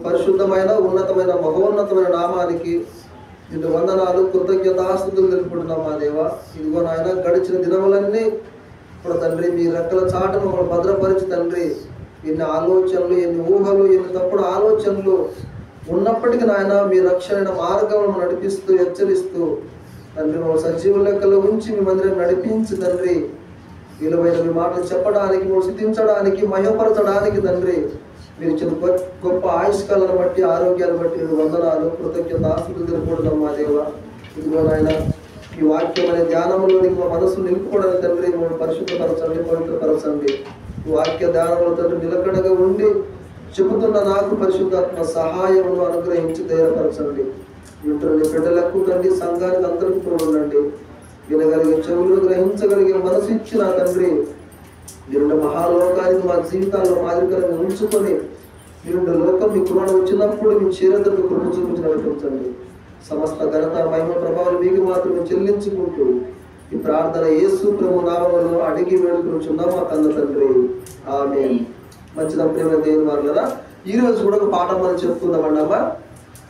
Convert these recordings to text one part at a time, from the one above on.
పరిశుద్ధమైన ఉన్నతమైన మహోన్నతమైన నామానికి నిన్ను వందనాలు, కృతజ్ఞతాస్తుతులు తెలుపుకుంటున్నాం మా దేవ. ఇదిగో నాయన, గడిచిన దినములన్నీ ఇప్పుడు తండ్రి మీ రెక్కల చాటును మమ్మల్ని భద్రపరిచి తండ్రి, ఎన్ని ఆలోచనలు, ఎన్ని ఊహలు, ఎన్ని తప్పుడు ఆలోచనలు ఉన్నప్పటికీ నాయన మీ రక్షణ మార్గం నడిపిస్తూ హెచ్చరిస్తూ తండ్రి మమ్మల్ని సజీవ లెక్కలో ఉంచి మీ మందిరం నడిపించి తండ్రి, విలువైన మీ మాటలు చెప్పడానికి, మమ్మల్ని స్థుతించడానికి, మహిమపరచడానికి తండ్రి మీరు ఇచ్చిన గొప్ప ఆయుష్కాలను బట్టి, ఆరోగ్యాన్ని బట్టి నేను వందనాలు, కృతజ్ఞతాస్తుతులు తెలుపుకుంటున్నాం మా దేవ. ఇదిగో నాయన, ఈ వాక్యం అనే ధ్యానంలోనికి మా మనసు నిలుపుకోవడానికి తండ్రి మమ్మల్ని పరిశుద్ధపరచండి, పవిత్రపరచండి. ఈ వాక్య ధ్యానంలో తండ్రి నిలకడగా ఉండి చెబుతున్న నాకు పరిశుద్ధాత్మ సహాయమును అనుగ్రహించి ధైర్యపరచండి. ఇంటర్ని బిడ్డలకు తండ్రి, సంఘానికి అందరికీ తోడుండండి. వినగలిగే చెవులను గ్రహించగలిగే మనసు ఇచ్చిన తండ్రి, మీరుండే మహాలోకానికి మా జీవితాల్లో మాదిరికరంగా ఉంచుకొని మీరుండే లోకం మీ కృపణ వచ్చినప్పుడు మీ చేరతకు కృప చూపించి నడిపించండి. సమస్త ఘనత, మహిమ, ప్రభావాలు మీకు మాత్రమే చెల్లించుకుంటూ ఈ ప్రార్థన యేసు ప్రభు నామములో అడిగి వేడుకుంటున్నాం మా కన్న తండ్రి, ఆమేన్. మంచిదా ప్రేమ దేవుని వారులారా, ఈ రోజు కూడా ఒక పాఠం మనం చెప్పుకుందామన్నామా.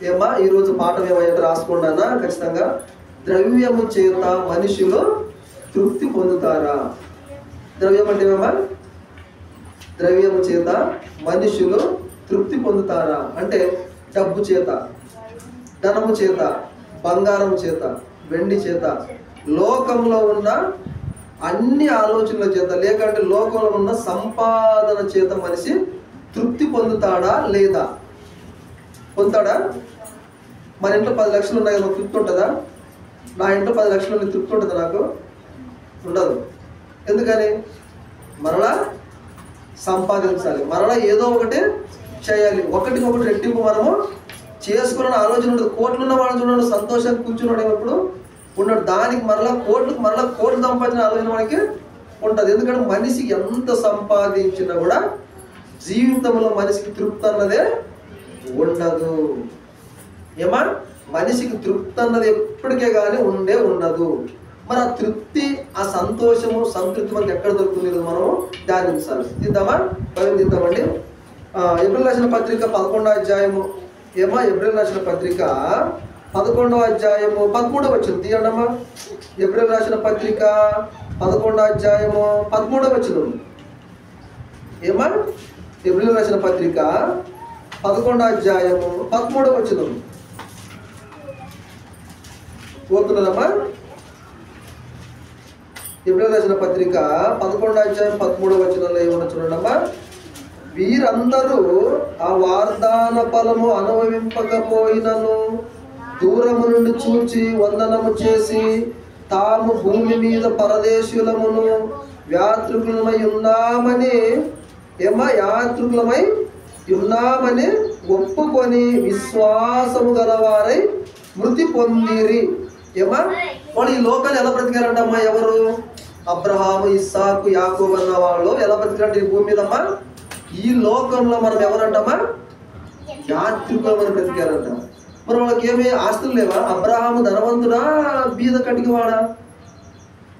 ఏమా ఈరోజు పాఠం ఏమైనా రాసుకున్నానా? ఖచ్చితంగా, ద్రవ్యము చేత మనుషులు తృప్తి పొందుతారా? ద్రవ్యం అంటే ఏమమ్మా? ద్రవ్యము చేత మనుషులు తృప్తి పొందుతారా అంటే డబ్బు చేత, ధనము చేత, బంగారం చేత, వెండి చేత, లోకంలో ఉన్న అన్ని ఆలోచనల చేత, లేకంటే లోకంలో ఉన్న సంపాదన చేత మనిషి తృప్తి పొందుతాడా లేదా? పొందుతాడా? మన ఇంట్లో 10 లక్షలు ఉన్నాయి కదా, తృప్తి ఉంటుందా? నా ఇంట్లో 10 లక్షలు ఉన్నాయి, తృప్తి ఉంటుందా? నాకు ఉండదు. ఎందుకని? మరలా సంపాదించాలి, మరలా ఏదో ఒకటి చేయాలి, ఒకటికొకటి రెట్టింపు మనము చేసుకున్న ఆలోచన ఉండదు. కోట్లున్న వాడు చూడండి, సంతోషంగా కూర్చున్నాడు ఎప్పుడు ఉన్నాడు, దానికి మరలా కోట్లు సంపాదించిన ఆలోచన మనకి ఉంటుంది. ఎందుకంటే మనిషి ఎంత సంపాదించినా కూడా జీవితంలో మనిషికి తృప్తి అన్నదే ఉండదు. ఏమా? మనిషికి తృప్తి అన్నది ఎప్పటికే కానీ ఉండదు. మరి ఆ తృప్తి, ఆ సంతోషము, సంతృప్తి మనకి ఎక్కడ దొరుకుతుంది మనం ధ్యానించాలి. తీద్దామా? తీద్దామండి. ఏప్రిల్ రాసిన పత్రిక 11వ అధ్యాయము. ఏమా? ఏప్రిల్ రాసిన పత్రిక 11వ అధ్యాయము 13వ వచనం తీయండమ్మా. ఏప్రిల్ రాసిన పత్రిక 11వ అధ్యాయము 13వ వచనం. ఏమా? ఏప్రిల్ రాసిన పత్రిక 11వ అధ్యాయము 13వ వచనం పోతున్నదమ్మా. ఏప్రిల్ రాసిన పత్రిక 11వ అధ్యాయం 13వ వచనంలో ఏమన్నా చూడండమ్మా. వీరందరూ ఆ వాగ్దాన ఫలము అనుభవింపకపోయినను దూరము నుండి చూచి వందనము చేసి తాము భూమి మీద పరదేశులమును యాత్రికులమై ఉన్నామని ఒప్పుకొని విశ్వాసము గలవారై మృతి పొందిరి. వాళ్ళు ఈ లోకాలు ఎలా బ్రతికారంటమ్మా? ఎవరు? అబ్రహాము, ఇస్సాకు, యాకోబు అన్న వాళ్ళు ఎలా బ్రతికారంటే ఈ భూమి మీదమ్మా? ఈ లోకంలో మనం ఎవరంటమ్మా? యాత్రికులు మనం బ్రతికారంట. మరి వాళ్ళకి ఏమి ఆస్తులు లేవా? అబ్రహాము ధనవంతుడా, బీద కటికివాడా?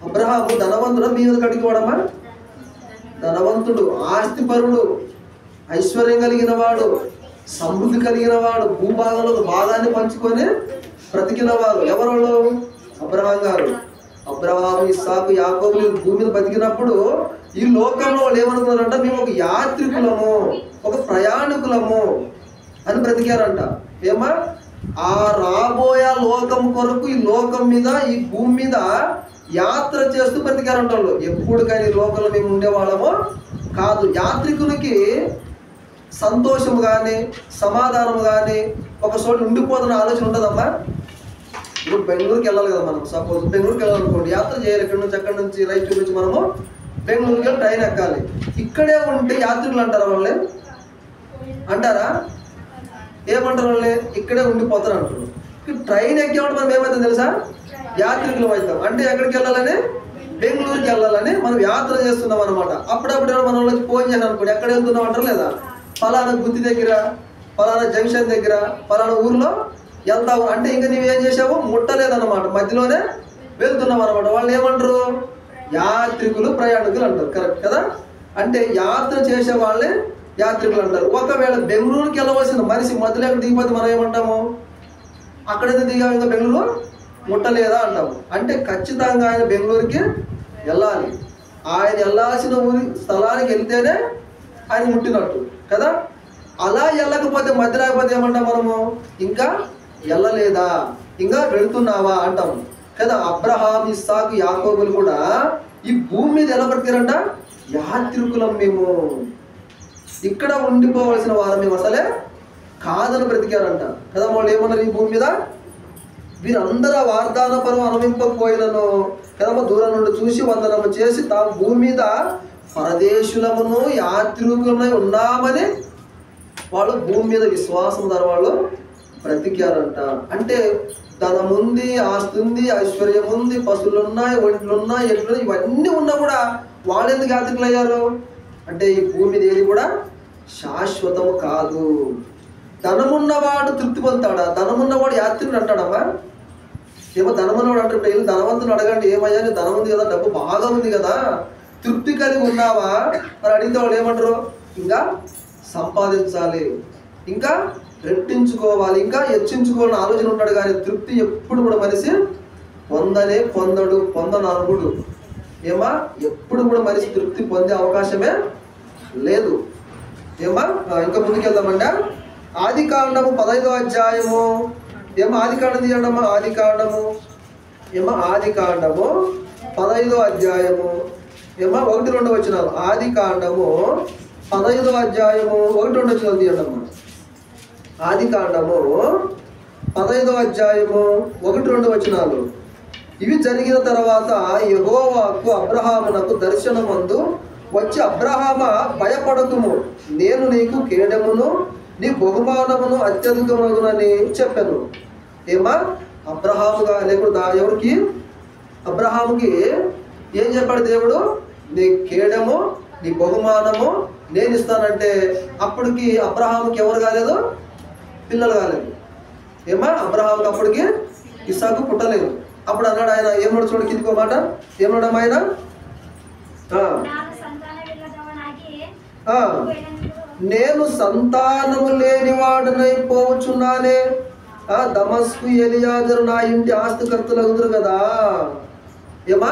అబ్రహాము ధనవంతుడా, బీద కటికివాడమ్మా? ధనవంతుడు, ఆస్తిపరుడు, ఐశ్వర్యం కలిగిన వాడు, సమృద్ధి కలిగిన వాడు, భూభాగంలో భాగాన్ని పంచుకొని బ్రతికిన వారు ఎవరు? అబ్రహాం గారు. అబ్రహాము, ఇస్సాకు, యాకోబు భూమి మీద బతికినప్పుడు ఈ లోకంలో వాళ్ళు ఏమనుకున్నారంట? మేము ఒక యాత్రికులము, ఒక ప్రయాణికులము అని బ్రతికారంట. ఏమా? ఆ రాబోయే లోకం కొరకు ఈ లోకం మీద, ఈ భూమి మీద యాత్ర చేస్తూ బ్రతికారంట వాళ్ళు. ఎప్పుడు కానీ ఈ లోకంలో మేము ఉండేవాళ్ళము కాదు. యాత్రికులకి సంతోషం కానీ, సమాధానం కానీ, ఒక చోట ఉండిపోతున్న ఆలోచన ఉంటుందమ్మా. ఇప్పుడు బెంగళూరుకి వెళ్ళాలి కదా మనం. సపోజ్ బెంగళూరుకి వెళ్ళాలనుకోండి, యాత్ర చేయాలి. అక్కడి నుంచి రైతు నుంచి మనము బెంగళూరుకి వెళ్ళి ట్రైన్ ఎక్కాలి. ఇక్కడే ఉంటే యాత్రికులు అంటారా? వాళ్ళే అంటారా? ఏమంటారు వాళ్ళే? ఇక్కడే ఉండిపోతారు అంటారు. ట్రైన్ ఎక్కేమంటే మనం ఏమవుతాం తెలుసా? యాత్రికులు అవుతాం. అంటే ఎక్కడికి వెళ్ళాలని? బెంగళూరుకి వెళ్ళాలని మనం యాత్ర చేస్తున్నాం అనమాట. అప్పుడప్పుడు మన వాళ్ళకి ఫోన్ చేయాలి అనుకోండి, ఎక్కడ వెళ్తున్నాం అంటారు లేదా? ఫలానా గుత్తి దగ్గర, ఫలానా జంక్షన్ దగ్గర, ఫలానా ఊర్లో వెళ్తావు అంటే ఇంకా నువ్వేం చేసావు? ముట్టలేదన్నమాట, మధ్యలోనే వెళ్తున్నావు అనమాట. వాళ్ళు ఏమంటారు? యాత్రికులు, ప్రయాణికులు అంటారు. కరెక్ట్ కదా? అంటే యాత్ర చేసే వాళ్ళే యాత్రికులు అంటారు. ఒకవేళ బెంగళూరుకి వెళ్ళవలసిన మనిషి మధ్యలో ఎక్కడ దిగిపోతే మనం ఏమంటాము? అక్కడైతే దిగాము, ఇంకా బెంగళూరు ముట్టలేదా అంటాము. అంటే ఖచ్చితంగా ఆయన బెంగళూరుకి వెళ్ళాలి. ఆయన వెళ్ళాల్సిన ఊరి స్థలానికి వెళ్తేనే ఆయన ముట్టినట్టు కదా. అలా వెళ్ళకపోతే మధ్య లేకపోతే ఏమంటాం మనము? ఇంకా వెళ్ళలేదా, ఇంకా వెళుతున్నావా అంటాము కదా. అబ్రహాం, ఇస్సాకు, యాకోబులు కూడా ఈ భూమి మీద ఎలా బ్రతికారంట? యాత్రికులం మేము, ఇక్కడ ఉండిపోవలసిన వారు మేము అసలే కాదని బ్రతికారంట కదా. వాళ్ళు ఏమన్నారు? ఈ భూమి మీద వీరందరూ వాగ్దాన పర్వం అనుభవింపకపోయినను కదా, దూరం నుండి చూసి వందనము చేసి తాము భూమి మీద పరదేశులమును యాత్రికులమై ఉన్నామని వాళ్ళు భూమి మీద విశ్వాసం ద్వారా వాళ్ళు బ్రతికారంట. అంటే ధనం ఉంది, ఆస్తి ఉంది, ఐశ్వర్యం ఉంది, పశువులు ఉన్నాయి, ఒంట్లు ఉన్నాయి, ఎట్లు ఇవన్నీ ఉన్నా కూడా వాళ్ళు ఎందుకు యాత్రికులు అయ్యారు అంటే ఈ భూమి మీద ఏది కూడా శాశ్వతము కాదు. ధనమున్నవాడు తృప్తి పొందుతాడా? ధనమున్నవాడు యాత్రికుడు అంటాడమ్మా? ఏమో ధనమున్నవాడు అంటే ఇప్పుడు వెళ్ళి ధనవంతుని అడగండి, ఏమయ్యా నీ ధనం ఉంది కదా, డబ్బు బాగా ఉంది కదా, తృప్తి కలిగి ఉన్నావా మరి అడిగితే వాళ్ళు ఏమంటారు? ఇంకా సంపాదించాలి, ఇంకా రెట్టించుకోవాలి, ఇంకా హెచ్చించుకోవాలని ఆలోచన ఉంటాడు. కానీ తృప్తి ఎప్పుడు కూడా మనిషి పొందనరుగుడు. ఏమా ఎప్పుడు కూడా మనిషి తృప్తి పొందే అవకాశమే లేదు. ఏమా ఇంకా ముందుకెళ్దామంట. ఆది కాండము 15వ అధ్యాయము. ఏమో ఆది కాండం తీయడమ్మా. ఆది కాండము 15వ అధ్యాయము 1-2 వచనాలు. ఆది కాండము 15వ అధ్యాయము 1-2 వచనాలు తీయడమ్మా. ఆది కాండము 15వ అధ్యాయము 1-2 వచనాలు. ఇవి జరిగిన తర్వాత యెహోవాకు అబ్రహామునకు దర్శనమందు వచ్చి, అబ్రహామా భయపడకుము, నేను నీకు కేడమును నీ బహుమానమును అత్యధికమగునని చెప్పాను. ఏమా అబ్రహాముగా లేకుండా ఎవరికి? అబ్రహాముకి ఏం చెప్పాడు దేవుడు? నీ కేడము నీ బహుమానము నేను ఇస్తానంటే అప్పటికి అబ్రహాముకి ఎవరు కాలేదు? పిల్లలు కాలేదు. ఏమా అబ్రహాముకి అప్పటికి ఇస్సాకు పుట్టలేదు. అప్పుడు అన్నాడు ఆయన, ఏమన్నాడు చూడు కిందికో మాట, ఏమన్నాడు ఆయన? నేను సంతానము లేనివాడనై పోవచ్చున్నానే, దమస్కు ఎలియాజరు నా ఇంటి ఆస్తికర్తలు అవుతురు కదా. ఏమా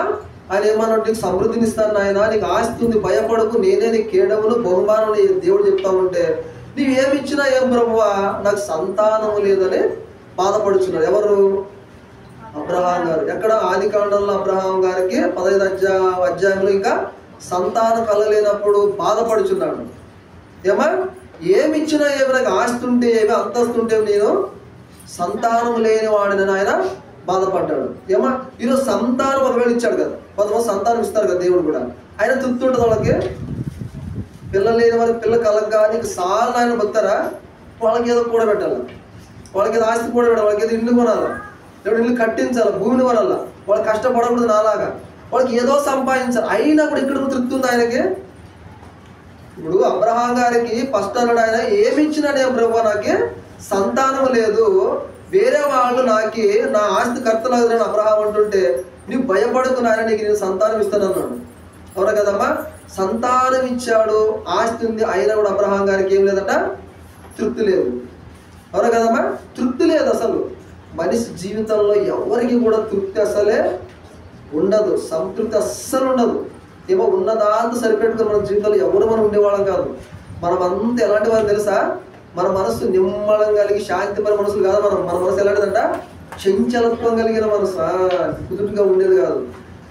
ఆయన ఏమన్నాడు? నీకు సమృద్ధిని ఇస్తాను నాయన, నీకు ఆస్తి ఉంది, భయపడకు, నేనే నీ కేడమును బహుమానం దేవుడు చెప్తా ఉంటే నీవేమిచ్చినా ఏం ప్రభువా, నాకు సంతానము లేదని బాధపడుచున్నాడు. ఎవరు? అబ్రహాం గారు. ఎక్కడ? ఆది కాండంలో అబ్రహాం గారికి 15వ అధ్యాయంలో ఇంకా సంతానం కలగలేనప్పుడు బాధపడుచున్నాడు. ఏమా ఏమిచ్చినా ఏమి, నాకు ఆస్తి ఉంటే ఏమి, అంతస్తు ఉంటే నేను సంతానం లేని వాడిని ఆయన బాధపడ్డాడు. ఏమా ఈరోజు సంతానం ఒకవేళ ఇచ్చాడు కదా, కొంతమంది సంతానం ఇస్తారు కదా దేవుడు కూడా, ఆయన తృప్తి ఉంటుంది వాళ్ళకి. పిల్లలు లేని వారికి పిల్ల కలగగా నీకు సార్లు ఆయన బతారా, వాళ్ళకి ఏదో కూడా పెట్టాలి, వాళ్ళకి ఏదో ఆస్తి కూడా పెట్టాలి, వాళ్ళకి ఏదో ఇల్లు కొనాలి, లేదా ఇల్లు కట్టించాలి, భూమిని కొనాలి, వాళ్ళు కష్టపడకూడదు నాలాగా, వాళ్ళకి ఏదో సంపాదించాలి. అయినా కూడా ఇక్కడ తృప్తి ఉంది ఆయనకి. ఇప్పుడు అబ్రహాం గారికి ఫస్ట్ అన్నాడు ఆయన, ఏమి ఇచ్చినాడే ప్రభు, నాకు సంతానం లేదు, వేరే వాళ్ళు నాకు నా ఆస్తి కర్తలు అబ్రహాం అంటుంటే నీవు భయపడుకు నాయన, నీకు నేను సంతానం ఇస్తాను అన్నాడు. అవునా కదమ్మా? సంతానం ఇచ్చాడు, ఆస్తి ఉంది, అయినా కూడా అబ్రహాం గారికి ఏం లేదట, తృప్తి లేదు. అవునా కదమ్మా? తృప్తి లేదు అసలు. మనిషి జీవితంలో ఎవరికి కూడా తృప్తి అసలే ఉండదు, సంతృప్తి అస్సలు ఉండదు. ఏమో ఉన్నదాంతో సరిపెట్టుకుని మన జీవితంలో ఎవరు మనం ఉండేవాళ్ళం కాదు. మనం అంతా ఎలాంటి వారు తెలుసా? మన మనసు నిమ్మళం కలిగి శాంతిపర మనసులు కాదు. మన మనసు ఎలాంటిదంట? చంచలత్వం కలిగిన మనసు, కుదురుగా ఉండేది కాదు.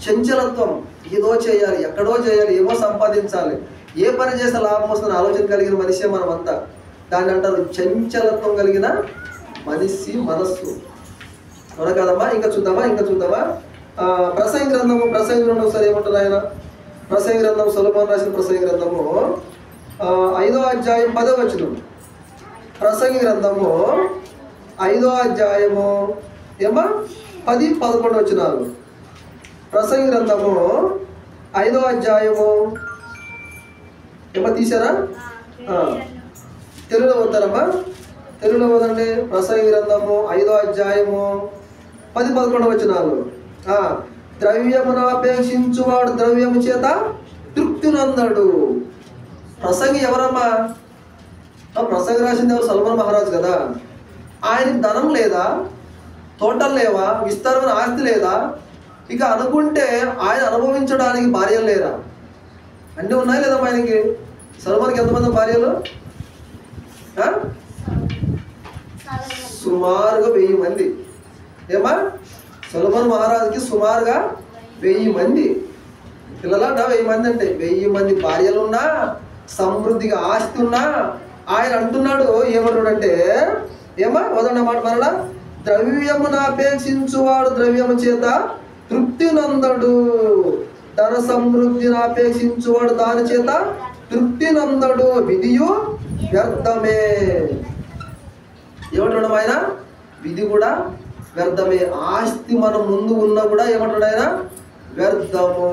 చంచలత్వం, ఏదో చేయాలి, ఎక్కడో చేయాలి, ఏమో సంపాదించాలి, ఏ పని చేస్తే లాభం వస్తుందని ఆలోచన కలిగిన మనిషే మనమంతా. దాన్ని అంటారు చంచలత్వం కలిగిన మనిషి మనస్సు. అవునా కదమ్మా? ఇంకా చూద్దామా ప్రసంగి గ్రంథము ఒకసారి ఏమంటారు ఆయన? ప్రసంగి గ్రంథం, సొలొమోను రాసిన ప్రసంగి గ్రంథము 5వ అధ్యాయం 10వ వచనం. ప్రసంగి గ్రంథము 5వ అధ్యాయము 10-11 వచనాలు. ప్రసంగి గ్రంథము 5వ అధ్యాయము తీసారా? తెలుగులో పోతారమ్మా, తెలుగులో పోదండి. ప్రసంగి గ్రంథము 5వ అధ్యాయము 10-11 వచనాలు. ద్రవ్యమును అపేక్షించువాడు ద్రవ్యము చేత తృప్తి నందడు. ప్రసంగి ఎవరమ్మా? ప్రసంగం రాసింది ఎవరు? సొలొమోను మహారాజు కదా. ఆయనకి ధనం లేదా, తోటలు లేవా, విస్తారమైన ఆస్తి లేదా? ఇక అనుకుంటే ఆయన అనుభవించడానికి భార్యలు లేరా? అన్నీ ఉన్నాయి లేదా ఆయనకి? సొలొమోనుకి ఎంతమంది భార్యలు? సుమారుగా 1000 మంది. ఏమా? సొలొమోను మహారాజుకి సుమారుగా 1000 మంది పిల్లలంట. 1000 మంది అంటే 1000 మంది భార్యలున్నా, సమృద్ధిగా ఆస్తి ఉన్నా ఆయన అంటున్నాడు ఏమంటున్నాడంటే, ఏమా వదన్న మాట మరలా, ద్రవ్యమును అపేక్షించువాడు ద్రవ్యము చేత తృప్తి నందడు, ధన సమృద్ధిని అపేక్షించువాడు దాని చేత తృప్తి నందడు, విధియు వ్యర్థమే. ఏమంటున్నాడు ఆయన? విధి కూడా వ్యర్థమే. ఆస్తి మనం ముందు ఉన్నా కూడా ఏమంటాడు ఆయన? వ్యర్థము.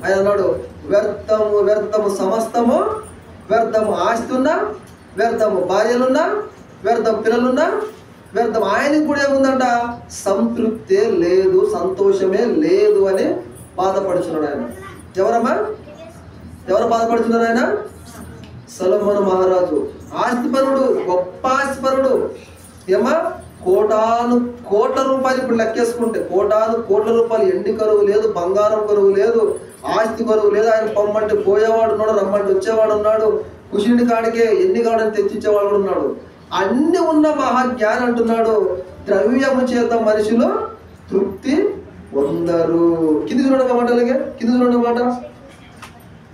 ఆయన అన్నాడు వ్యర్థము వ్యర్థము సమస్తము వ్యర్థము. ఆస్తి ఉన్నా వ్యర్థము, భార్యలున్నా వ్యర్థం, పిల్లలున్నా వ్యర్థం. ఆయనకి కూడా ఏముందంట? సంతృప్తే లేదు, సంతోషమే లేదు అని బాధపడుచున్నాడు ఆయన. ఎవరమ్మా? ఎవరు బాధపడుతున్నారు? ఆయన సొలొమోను మహారాజు. ఆస్తిపరుడు, గొప్ప ఆస్తిపరుడు. ఏమా? కోటాను కోట్ల రూపాయలు ఇప్పుడు లెక్కేసుకుంటే కోటాను కోట్ల రూపాయలు. ఎండి కరువు లేదు, బంగారం కరువు లేదు, ఆస్తి కరువు లేదు. ఆయన పొమ్మంటే పోయేవాడు ఉన్నాడు, రమ్మంటే వచ్చేవాడు ఉన్నాడు, కుషిని కాడికే ఎన్ని కాడని తెచ్చిచ్చేవాడు కూడా ఉన్నాడు. అన్ని ఉన్న మహాజ్ఞాని అంటున్నాడు ద్రవ్యము చేత మనుషులు తృప్తి పొందరు. కింది చూడండి మాట, అలాగే కింది చూడండి మాట.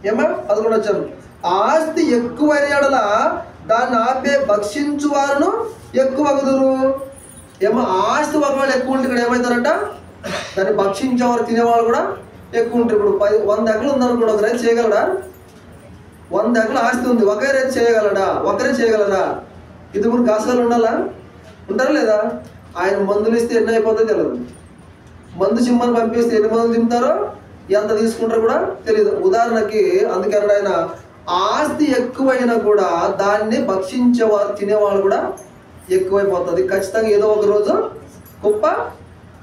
ఏమా? 11 వచ్చాను. ఆస్తి ఎక్కువైన యెడల దాన్ని ఆపే భక్షించు వారును ఎక్కువ అగుదురు. ఏమో ఆస్తి ఒకవేళ ఎక్కువ ఉంటే ఇక్కడ ఏమవుతారంట? దాన్ని భక్షించేవారు, తినేవాళ్ళు కూడా ఎక్కువ ఉంటారు. ఇప్పుడు 100 ఎకరాలు ఉందనుకోండి, ఒక రైతు చేయగలడా? 100 ఎకరాల ఆస్తి ఉంది, ఒకే రైతు చేయగలడా? ఒకరే చేయగలరా? ఇద్దరు గాసాలు ఉండాలా? ఉంటారా లేదా? ఆయన మందులు ఇస్తే ఎన్ని అయిపోతుందో తెలియదు. మందు సింహను పంపిస్తే ఎన్ని మందులు తింటారో, ఎంత తీసుకుంటారో కూడా తెలియదు. ఉదాహరణకి అందుకని ఆయన ఆస్తి ఎక్కువైనా కూడా దాన్ని భక్షించేవారు, తినేవాళ్ళు కూడా ఎక్కువైపోతుంది. ఖచ్చితంగా ఏదో ఒక రోజు కుప్ప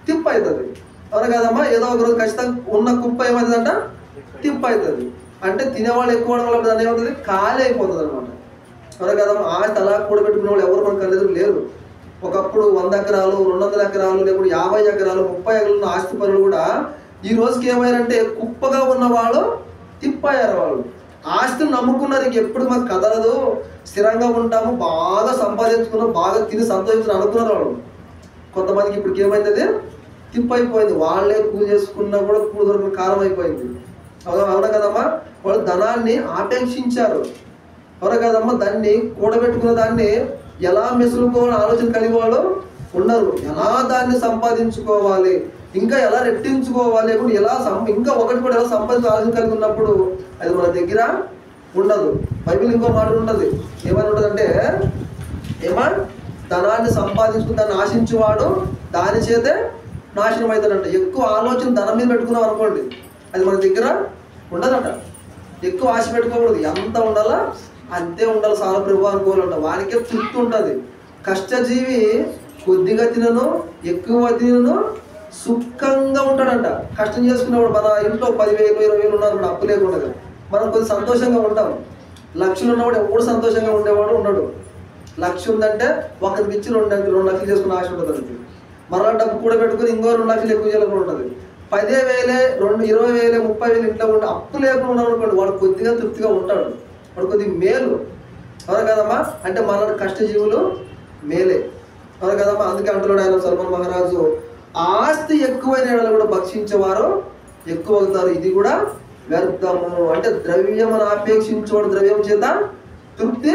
తిప్ప అవుతుంది. అవును కదమ్మా? ఏదో ఒక రోజు ఖచ్చితంగా ఉన్న కుప్ప ఏమవుతుందంట? తిప్ప అవుతుంది. అంటే తినేవాళ్ళు ఎక్కువ వల్ల దాన్ని ఏమవుతుంది? ఖాళీ అయిపోతుంది అనమాట. అవును కదమ్మా? ఆస్తి అలా కూడబెట్టుకునే వాళ్ళు ఎవరు మనకు కలెదురు లేరు. ఒకప్పుడు 100 ఎకరాలు, 200 ఎకరాలు, లేకపోతే 50 ఎకరాలు, 30 ఎకరాలు ఉన్న ఆస్తి పనులు కూడా ఈ రోజుకి ఏమైనారంటే కుప్పగా ఉన్నవాళ్ళు తిప్పయ్యారు. వాళ్ళు ఆస్తిని నమ్ముకున్నారు. ఇంక ఎప్పుడు మాకు కదలదు, స్థిరంగా ఉంటాము, బాగా సంపాదించుకున్నాం, బాగా తిని సంతోషించిన అనుకున్నారు వాళ్ళు. కొంతమందికి ఇప్పటికి ఏమైతుంది? తిప్పైపోయింది. వాళ్ళే కూలి చేసుకున్నా కూడా కూలి దొరికిన కాలం అయిపోయింది. అవునా కదమ్మా? వాళ్ళు ధనాన్ని ఆపేక్షించారు. అవునా కదమ్మా? దాన్ని కూడబెట్టుకున్న దాన్ని ఎలా మెసులుకోవాలని ఆలోచన కలిగి వాళ్ళు ఉన్నారు. ఎలా దాన్ని సంపాదించుకోవాలి, ఇంకా ఎలా రెట్టించుకోవాలి, ఎలా ఇంకా ఒకటి కూడా ఎలా సంపాదించే ఆలోచన కలిగి ఉన్నప్పుడు అది మన దగ్గర ఉండదు. బైబిల్ ఇంకో మాట ఉంటుంది. ఏమని ఉంటుందంటే, ఏమా? ధనాన్ని సంపాదించుకుని దాన్ని ఆశించేవాడు దాని చేతే నాశనం అవుతాడంట. ఎక్కువ ఆలోచన ధనం మీద పెట్టుకున్నాం అనుకోండి, అది మన దగ్గర ఉండదట. ఎక్కువ ఆశ పెట్టుకోకూడదు. ఎంత ఉండాలా అంతే ఉండాలి. చాలా ప్రభు అనుకోవాలంట. వానికే తృప్తి ఉంటుంది. కష్టజీవి కొద్దిగా తినను, ఎక్కువ తినను, సుఖంగా ఉంటాడంట. కష్టం చేసుకున్నప్పుడు మన ఇంట్లో 10,000, 20,000 ఉన్నారు, అప్పు లేకుండా మనం కొద్దిగా సంతోషంగా ఉంటాం. లక్షలు ఉన్నవాడు ఎప్పుడు సంతోషంగా ఉండేవాడు ఉండడు. 1,00,000 ఉందంటే ఒకరికి ఇచ్చి 2 లక్షలు చేసుకుని ఆశ ఉంటుంది. మరలా డబ్బు కూడా పెట్టుకుని ఇంకో 2 లక్షలు ఎక్కువ చేయాలని ఉంటుంది. 10,000, 20,000, 30,000 ఇంట్లో ఉంటే అప్పు లేకుండా ఉన్నాడు అనుకోండి, వాడు కొద్దిగా తృప్తిగా ఉంటాడు. వాడు కొద్దిగా మేలు. ఎవరు కదమ్మా? అంటే మన కష్టజీవులు మేలే. ఎవరు కదమ్మా? అందుకే అంటున్నాడు ఆయన సొలొమోను మహారాజు, ఆస్తి ఎక్కువైన యెడల కూడా భక్షించేవారు ఎక్కువ అవుతారు, ఇది కూడా వ్యర్థము. అంటే ద్రవ్యమును ఆపేక్షించేవాడు ద్రవ్యం చేత తృప్తి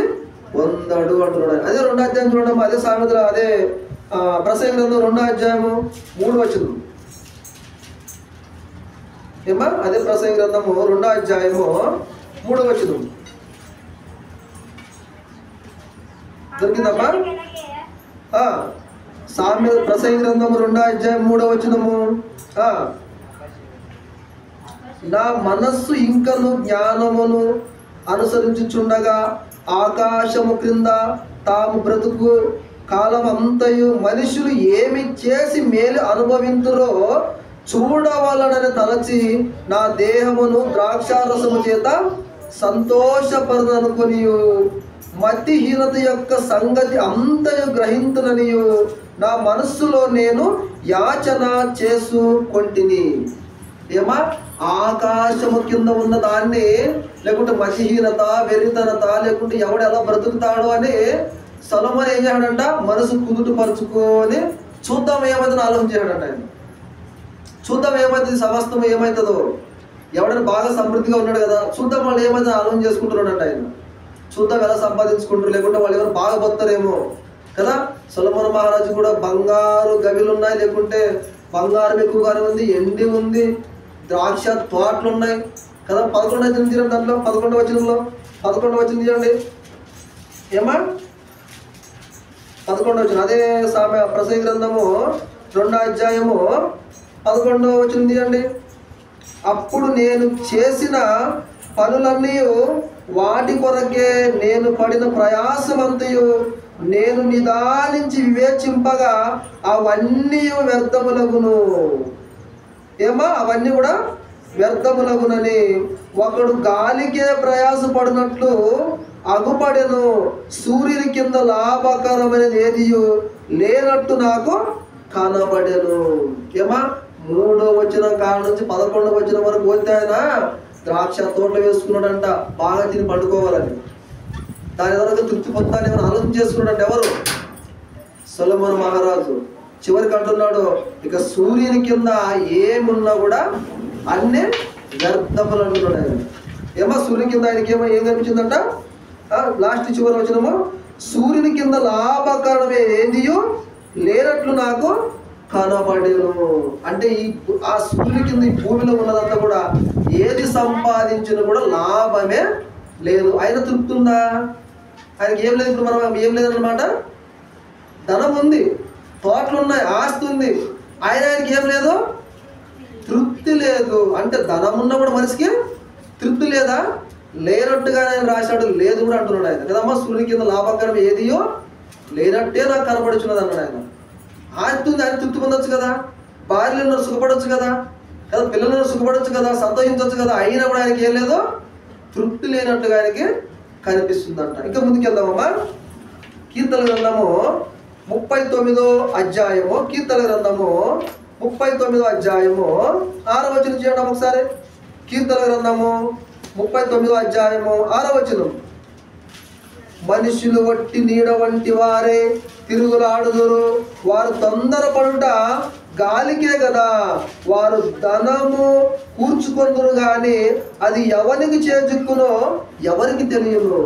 పొందడు అంటున్నాడు. అదే 2వ అధ్యాయం చూడడం, అదే సామెతలు, అదే ప్రసంగి గ్రంథం 2వ అధ్యాయము 3వ వచనం. ఏమా? అదే ప్రసంగి గ్రంథము 2వ అధ్యాయము 3వ వచనం దొరికిందమ్మా? ప్రసంగి గ్రంథము 2వ అధ్యాయం 3వ వచనము. నా మనస్సు ఇంకను జ్ఞానమును అనుసరించుచుండగా ఆకాశము క్రింద తాము బ్రతుకు కాలం అంతయు మనుషులు ఏమి చేసి మేలు అనుభవింతురో చూడవలనని తలచి నా దేహమును ద్రాక్షారసము చేత సంతోషపరదనుకొని మతిహీనత యొక్క సంగతి అంతయు గ్రహింతుననియు నా మనస్సులో నేను యాచన చేసుకొంటిని. ఏమా, ఆకాశము కింద ఉన్న దాన్ని, లేకుంటే మతిహీనత, వెర్రితనత, లేకుంటే ఎవడు ఎలా బ్రతుకుతాడు అని సొలొమోను ఏం చేశాడంట, మనసు కుదుటపరుచుకొని చూద్దాం ఏమైతుందో ఆలోచన చేశాడంట ఆయన. చూద్దాం ఏమవుతుంది, సమస్తం ఏమవుతుందో, ఎవడైనా బాగా సమృద్ధిగా ఉన్నాడు కదా, చూద్దాం వాళ్ళు ఏమైతే ఆలోచన చేసుకుంటున్నాడంట ఆయన. చూద్దాం ఎలా సంపాదించుకుంటారు, లేకుంటే వాళ్ళు ఎవరు బాగా బతారేమో కదా. సొలొమోను మహారాజు కూడా బంగారు గవిలు ఉన్నాయి, లేకుంటే బంగారం ఎక్కువగానే ఉంది, ఎండి ఉంది, ద్రాక్ష తోటలు ఉన్నాయి కదా. 11వ వచనం తీయండి, దాంట్లో 11వ వచనం తీయండి. ఏమా 11వ వచనం, అదే ప్రసంగి గ్రంథము 2వ అధ్యాయము 11వ వచనం తీయండి. అప్పుడు నేను చేసిన పనులన్నీ వాటి కొరకే నేను పడిన ప్రయాసమంతయు నేను నిదానించి వివేచింపగా అవన్నీ వ్యర్థములగును. ఏమా, అవన్నీ కూడా వ్యర్థములగునని ఒకడు గాలికే ప్రయాసపడినట్లు అగుపడెను. సూర్యుని కింద లాభకరమైనది ఏది లేనట్టు నాకు కనబడెను. ఏమా, 3వ వచనం కాడ నుంచి 11వ వచనం వరకు పోతే ఆయన ద్రాక్ష తోటలు వేసుకున్నాడంట, బాగా తిని పండుకోవాలని. దాని తర్వాత తృప్తి పొందాలని ఏమైనా ఆలోచన చేసుకున్నాడంట ఎవరు, సొలొమోను మహారాజు. చివరికి అంటున్నాడు, ఇక సూర్యుని కింద ఏమున్నా కూడా అన్నీ వ్యర్థములు అంటున్నాడు ఆయన. ఏమో సూర్యుని కింద ఆయనకి ఏం కనిపించిందంట, లాస్ట్ చివరి వచనము, సూర్యుని కింద లాభకరమే ఏదియో లేనట్లు నాకు కనబడేను. అంటే ఆ సూర్యుని కింద ఈ భూమిలో ఉన్నదంతా కూడా ఏది సంపాదించినా కూడా లాభమే లేదు. ఆయన తృప్తి ఉందా? ఆయనకి ఏం లేదు. ఇప్పుడు మనం ఏం లేదన్నమాట, ధనం ఉంది, తోటలు ఉన్నాయి, ఆస్తి ఉంది, ఆయనకి ఏం లేదు, తృప్తి లేదు. అంటే ధనం ఉన్నా కూడా మనిషికి తృప్తి లేదా? లేనట్టుగా ఆయన రాశాడు, లేదు కూడా అంటున్నాడు ఆయన కదమ్మా. సూర్యుని కింద లాభకరం ఏదియో లేనట్టే నాకు కనబడుచున్నది అన్నాడు ఆయన. ఆస్తి ఉంది, ఆయన తృప్తి పొందొచ్చు కదా, భార్యలను సుఖపడవచ్చు కదా, పిల్లలను సుఖపడవచ్చు కదా, సంతోషించవచ్చు కదా, అయినా కూడా ఆయనకి ఏం లేదు, తృప్తి లేనట్టుగా ఆయనకి కనిపిస్తుందంట. ఇంకా ముందుకెళ్దామమ్మా. కీర్తన గ్రంథము 39వ అధ్యాయము, కీర్తన గ్రంథము 39వ అధ్యాయము 6వ వచనం చేయడం ఒకసారి. కీర్తన గ్రంథము 39వ అధ్యాయము 6వ వచనం. మనుషులు వట్టి నీడ వంటి వారే తిరుగులాడుదురు, వారు తొందరపడుట గాలికే కదా, వారు ధనము కూర్చుకొందురు గాని అది ఎవరికి చేజుక్కునో ఎవరికి తెలియదు.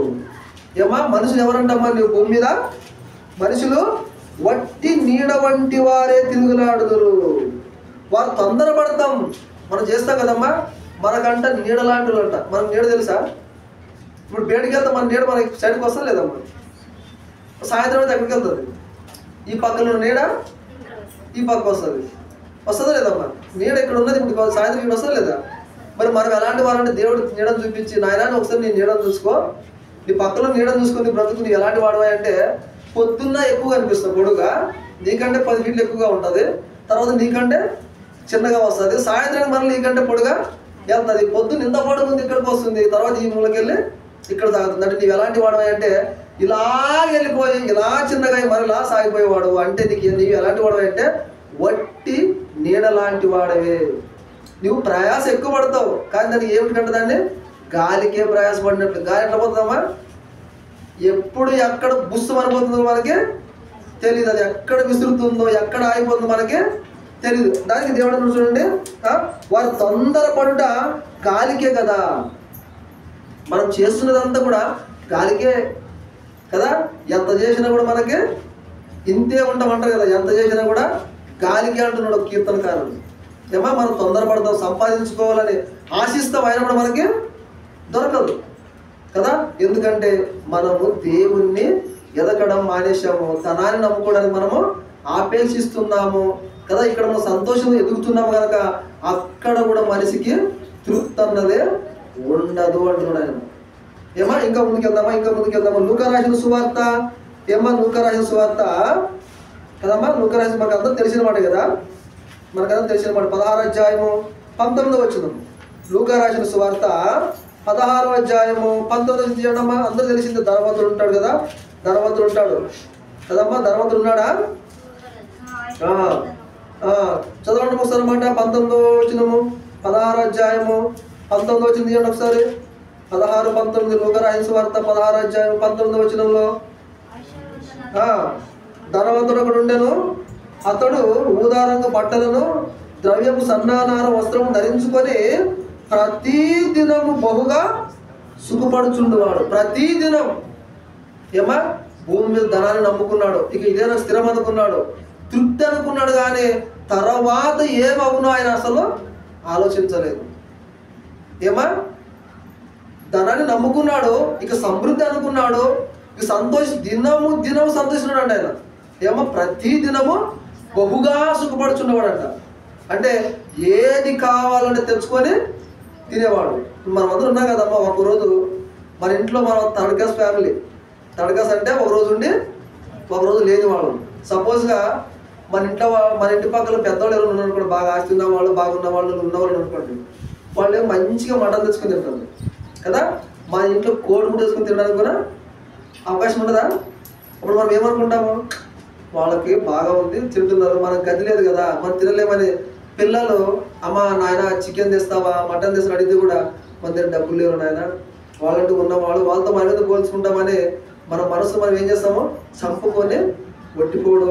ఏమా, మనుషులు ఎవరంటమ్మా నువ్వు భూమి మీద? మనుషులు వట్టి నీడ వంటి వారే తిరుగులాడుదురు, వారు తొందరపడతాం. మనం చేస్తాం కదమ్మా, మనకంట నీడ లాంటి అంట. మనకు నీడ తెలుసా? ఇప్పుడు బయటికి వెళ్తాం, మన నీడ మనకి సైడ్కి వస్తా లేదమ్మా. సాయంత్రం అయితే ఎక్కడికి వెళ్తుంది? ఈ పక్కన నీడ ఈ పక్క వస్తుందా లేదమ్మా? నీడ ఇక్కడ ఉన్నది, ఇప్పుడు సాయంత్రం ఇక్కడ వస్తుందా లేదా? మరి మనం ఎలాంటి వారంటే దేవుడు నీడను చూపించి, నాయన ఒకసారి నీ నీడను చూసుకో, నీ పక్కలో నీడను చూసుకొని బ్రతుకు, నీకు ఎలాంటి వాడవా అంటే పొద్దున్న ఎక్కువగా అనిపిస్తుంది, పొడుగా నీకంటే 10 ఫీట్లు ఎక్కువగా ఉంటుంది, తర్వాత నీకంటే చిన్నగా వస్తుంది, సాయంత్రం మళ్ళీ నీకంటే పొడుగా వెళ్తుంది. పొద్దున్న ఇంత పొడుగు ఉంది, ఇక్కడికి వస్తుంది, తర్వాత ఈ మూలకెళ్ళి ఇక్కడ తాగుతుంది. అంటే నీవు ఎలాంటి వాడవా అంటే ఇలా వెళ్ళిపోయి ఇలా చిన్నగా మరలా సాగిపోయేవాడు. అంటే నీవు ఎలాంటి వాడవా అంటే వట్టి నీడ లాంటి వాడవే. నువ్వు ప్రయాస ఎక్కువ పడతావు, కానీ దానికి ఏమిటంటే దాన్ని గాలికే ప్రయాసపడినట్లు. గాలి ఎట్లా పోతుందమ్మా? ఎప్పుడు ఎక్కడ బుస్సు మరిపోతుందో మనకి తెలియదు, అది ఎక్కడ విసురుతుందో ఎక్కడ ఆగిపోతుందో మనకి తెలియదు. దానికి దేవుడు చూడండి, వారు తొందరపడుట గాలికే కదా. మనం చేస్తున్నదంతా కూడా గాలికే కదా. ఎంత చేసినా కూడా మనకి ఇంతే ఉంటామంటారు కదా, ఎంత చేసినా కూడా గాలికే అంటున్నాడు కీర్తనకారుడు. ఏమో మనం తొందరపడతాం, సంపాదించుకోవాలని ఆశిస్తాం, అయినా కూడా మనకి దొరకదు కదా. ఎందుకంటే మనము దేవుణ్ణి ఎదగడం మానేశాము, ధనాన్ని నమ్ముకోవడానికి మనము ఆపేక్షిస్తున్నాము కదా. ఇక్కడ మనం సంతోషంగా ఎదుగుతున్నాము కనుక అక్కడ కూడా మనిషికి తృప్తి అన్నదే ఉండదు అంటున్నాడు ఆయన. ఏమా ఇంకా ముందుకెళ్దామా. లూకా రాసిన సువార్త, లూకా రాసిన సువార్త కదమ్మా. లూకా రాసిన మనకు అందరూ తెలిసిన మాట కదా, మనకందరూ తెలిసిన మాట. 16వ అధ్యాయము 19వ వచనం. లూకా రాసిన సువార్త 16వ అధ్యాయము 19 తీయడమ్మా. అందరూ తెలిసింది, ధనవంతుడు ఉంటాడు కదా, ధనవంతుడు ఉంటాడు కదమ్మా. ధనవంతుడు ఉన్నాడా? చదవండి ఒకసారి మాట. 19వ వచనము 16వ అధ్యాయము 19వ వచనం తీయండి ఒకసారి. 16, 19 లూకా రాసిన సువార్త 16వ అధ్యాయం 19వ వచనంలో ధనవంతుడు ఒకడు ఉండెను. అతడు ఊదారంగు బట్టలను ద్రవ్యము సన్నానార వస్త్రము ధరించుకొని ప్రతిదినము బహుగా సుఖపడుచుండువాడు. ప్రతిదినం ఏమా భూమి మీద ధనాన్ని నమ్ముకున్నాడు. ఇక ఇదేనా స్థిరం అనుకున్నాడు, తృప్తి అనుకున్నాడు. కానీ తర్వాత ఏమవునో ఆయన అసలు ఆలోచించలేదు. ఏమా ధనాన్ని నమ్ముకున్నాడు, ఇక సమృద్ధి అనుకున్నాడు, ఇక దినము సంతోషిస్తున్నాడు అంట ఆయన. ఏమో ప్రతి దినము బహుగా సుఖపడుచున్నవాడంట. అంటే ఏది కావాలంటే తెచ్చుకొని తినేవాడు. మనం అందరూ ఉన్నాం కదమ్మా. ఒకరోజు మన ఇంట్లో మనం third class family. Third class అంటే ఒకరోజు ఉండి ఒకరోజు లేని వాళ్ళు. సపోజ్గా మన ఇంటి పక్కన పెద్దవాళ్ళు ఎవరు ఉన్నారు అనుకోండి, బాగా ఆస్తి ఉన్న వాళ్ళు, బాగున్న వాళ్ళు, ఉన్నవాళ్ళు అనుకోండి. వాళ్ళు మంచిగా మటన్ తెచ్చుకొని తింటారు కదా. మన ఇంట్లో కోడి కూడా తెచ్చుకొని తినడానికి కూడా అవకాశం ఉండదా? అప్పుడు మనం ఏమనుకుంటాము, వాళ్ళకి బాగా ఉంది తింటున్నారు, మనకు గది లేదు కదా, మనం తినలేమని. పిల్లలు అమ్మ నాయన చికెన్ తెస్తావా, మటన్ తెస్తాను అడిగితే కూడా మన దగ్గర డబ్బులు లేరు నాయన, వాళ్ళంటూ ఉన్నవాళ్ళు, వాళ్ళతో మన మీద పోల్చుకుంటామని మన మనసు మనం ఏం చేస్తాము, చంపుకొని వట్టిపోడు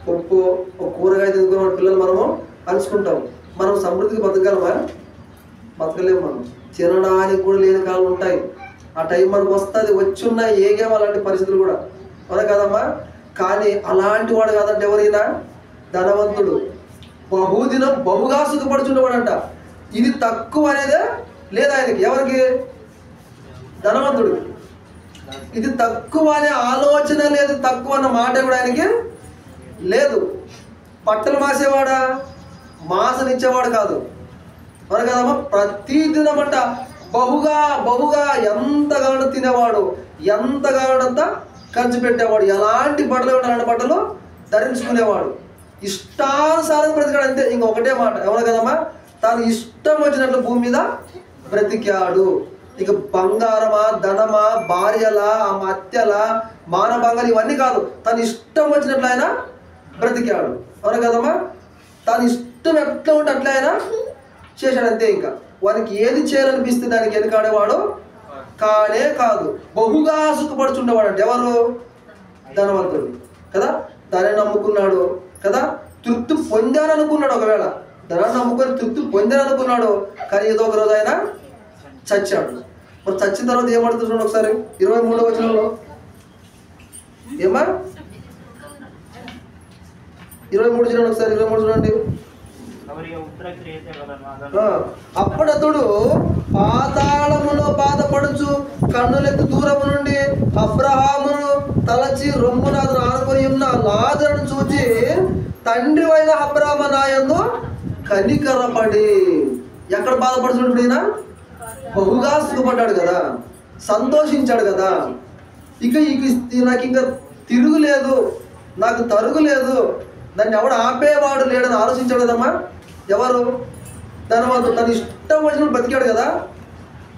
పప్పు ఒక కూరగాయ తినుకున్న పిల్లలు మనము పంచుకుంటాము. మనం సమృద్ధికి బతకగలమా? బతకలేము. మనం తినడానికి కూడా లేని కాలం ఉంటాయి. ఆ టైం మనకు వస్తుంది, వచ్చి ఉన్నాయి, ఏగేమో అలాంటి పరిస్థితులు కూడా అవునా కదమ్మా. కానీ అలాంటి వాడు కాదంటే ఎవరైనా ధనవంతుడు బహుదినం బహుగా సుఖపడుచున్నవాడంట. ఇది తక్కువ అనేదే లేదా ఆయనకి. ఎవరికి? ధనవంతుడు. ఇది తక్కువ అనే ఆలోచన లేదు, తక్కువ అన్న మాట కూడా ఆయనకి లేదు. బట్టలు మాసేవాడా? మాసనిచ్చేవాడు కాదు అవునా కదమ్మా. ప్రతి దినమంట బహుగా ఎంతగానో తినేవాడు, ఎంతగానంత ఖర్చు పెట్టేవాడు. ఎలాంటి బట్టలు అలాంటి బట్టలు ధరించుకునేవాడు. ఇష్టానుసారం బ్రతికాడు అంతే. ఇంకొకటే మాట ఎవరు కదమ్మా, తాను ఇష్టం వచ్చినట్లు భూమి మీద బ్రతికాడు. ఇక బంగారమా, ధనమా, భార్యలా, అత్యలా, మానభంగాలు ఇవన్నీ కాదు, తను ఇష్టం వచ్చినట్లు ఆయన బ్రతికాడు. అవునా కదమ్మా. తాను ఇష్టం ఎట్లా ఉంటే అట్లా ఆయన చేశాడు అంతే. ఇంకా వానికి ఏది చేయాలనిపిస్తే దానికి వెనకాడేవాడు కానే కాదు. బహుగా సుఖపడుచుండేవాడు అంటే ఎవరు? ధనవంతుడు కదా. దాన్ని నమ్ముకున్నాడు కదా, తృప్తి పొందాననుకున్నాడు. ఒకవేళ ధనాన్ని నమ్ముకొని తృప్తి పొందాననుకున్నాడు, కానీ ఏదో ఒక రోజు ఆయన చచ్చాడు. మరి చచ్చిన తర్వాత ఏమడుతుంది చూడండి ఒకసారి 23వ వచనంలో. ఏమా 23 చూడండి ఒకసారి. 23 చూడండి. అప్పుడతడు పాతాళములో బాధపడుచు కన్నులెత్తి దూరము నుండి అబ్రహామును తలచి రొమ్మున ఆనుకొని ఉన్న లాజరును చూచి తండ్రి అయిన అబ్రహాము నాయందు కనికరపడి. ఎక్కడ బాధపడుతున్నాడు ఈయన? బహుగా సుఖపడ్డాడు కదా, సంతోషించాడు కదా. నాకు ఇంకా తిరుగులేదు, నాకు తరుగులేదు, దాన్ని ఎవడు ఆపేవాడు లేడని ఆలోచించాడు కదమ్మా. ఎవరు? ధనవంతుడు. తను ఇష్టం వచ్చినప్పుడు బతికాడు కదా.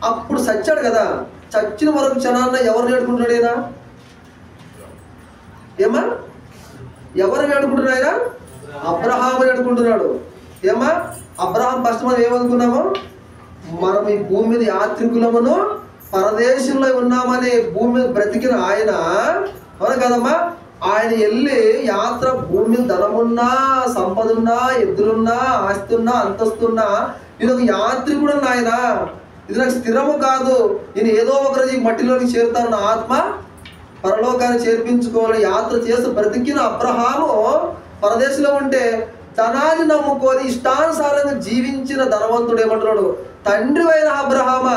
అప్పుడు చచ్చాడు కదా. చచ్చిన వరకు క్షణాన్న ఎవరు వేడుకుంటున్నాడు ఆయన? ఏమా ఎవరు వేడుకుంటున్నాడు ఆయన? అబ్రహాము వేడుకుంటున్నాడు. ఏమా అబ్రహాం ఫస్ట్ మనం ఏమనుకున్నాము, మనం ఈ భూమి మీద యాత్రికులమును పరదేశంలో ఉన్నామని భూమి మీద బ్రతికిన ఆయన అవును కదమ్మా. ఆయన వెళ్ళి యాత్ర భూమి మీద ధనమున్నా, సంపదున్నా, ఎద్దులున్నా, ఆస్తున్నా, అంతస్తున్నా, నేను ఒక యాత్రికుడు ఆయన, ఇది నాకు స్థిరము కాదు, నేను ఏదో ఒకరోజు ఈ మట్టిలోకి చేరుతాను, నా ఆత్మ పరలోకాన్ని చేర్పించుకోవాలని యాత్ర చేసి బ్రతికిన అబ్రహాము పరదేశంలో ఉంటే ధనాన్ని నమ్ముకొని ఇష్టానుసారంగా జీవించిన ధనవంతుడు ఏమంటున్నాడు, తండ్రి అయిన అబ్రహామా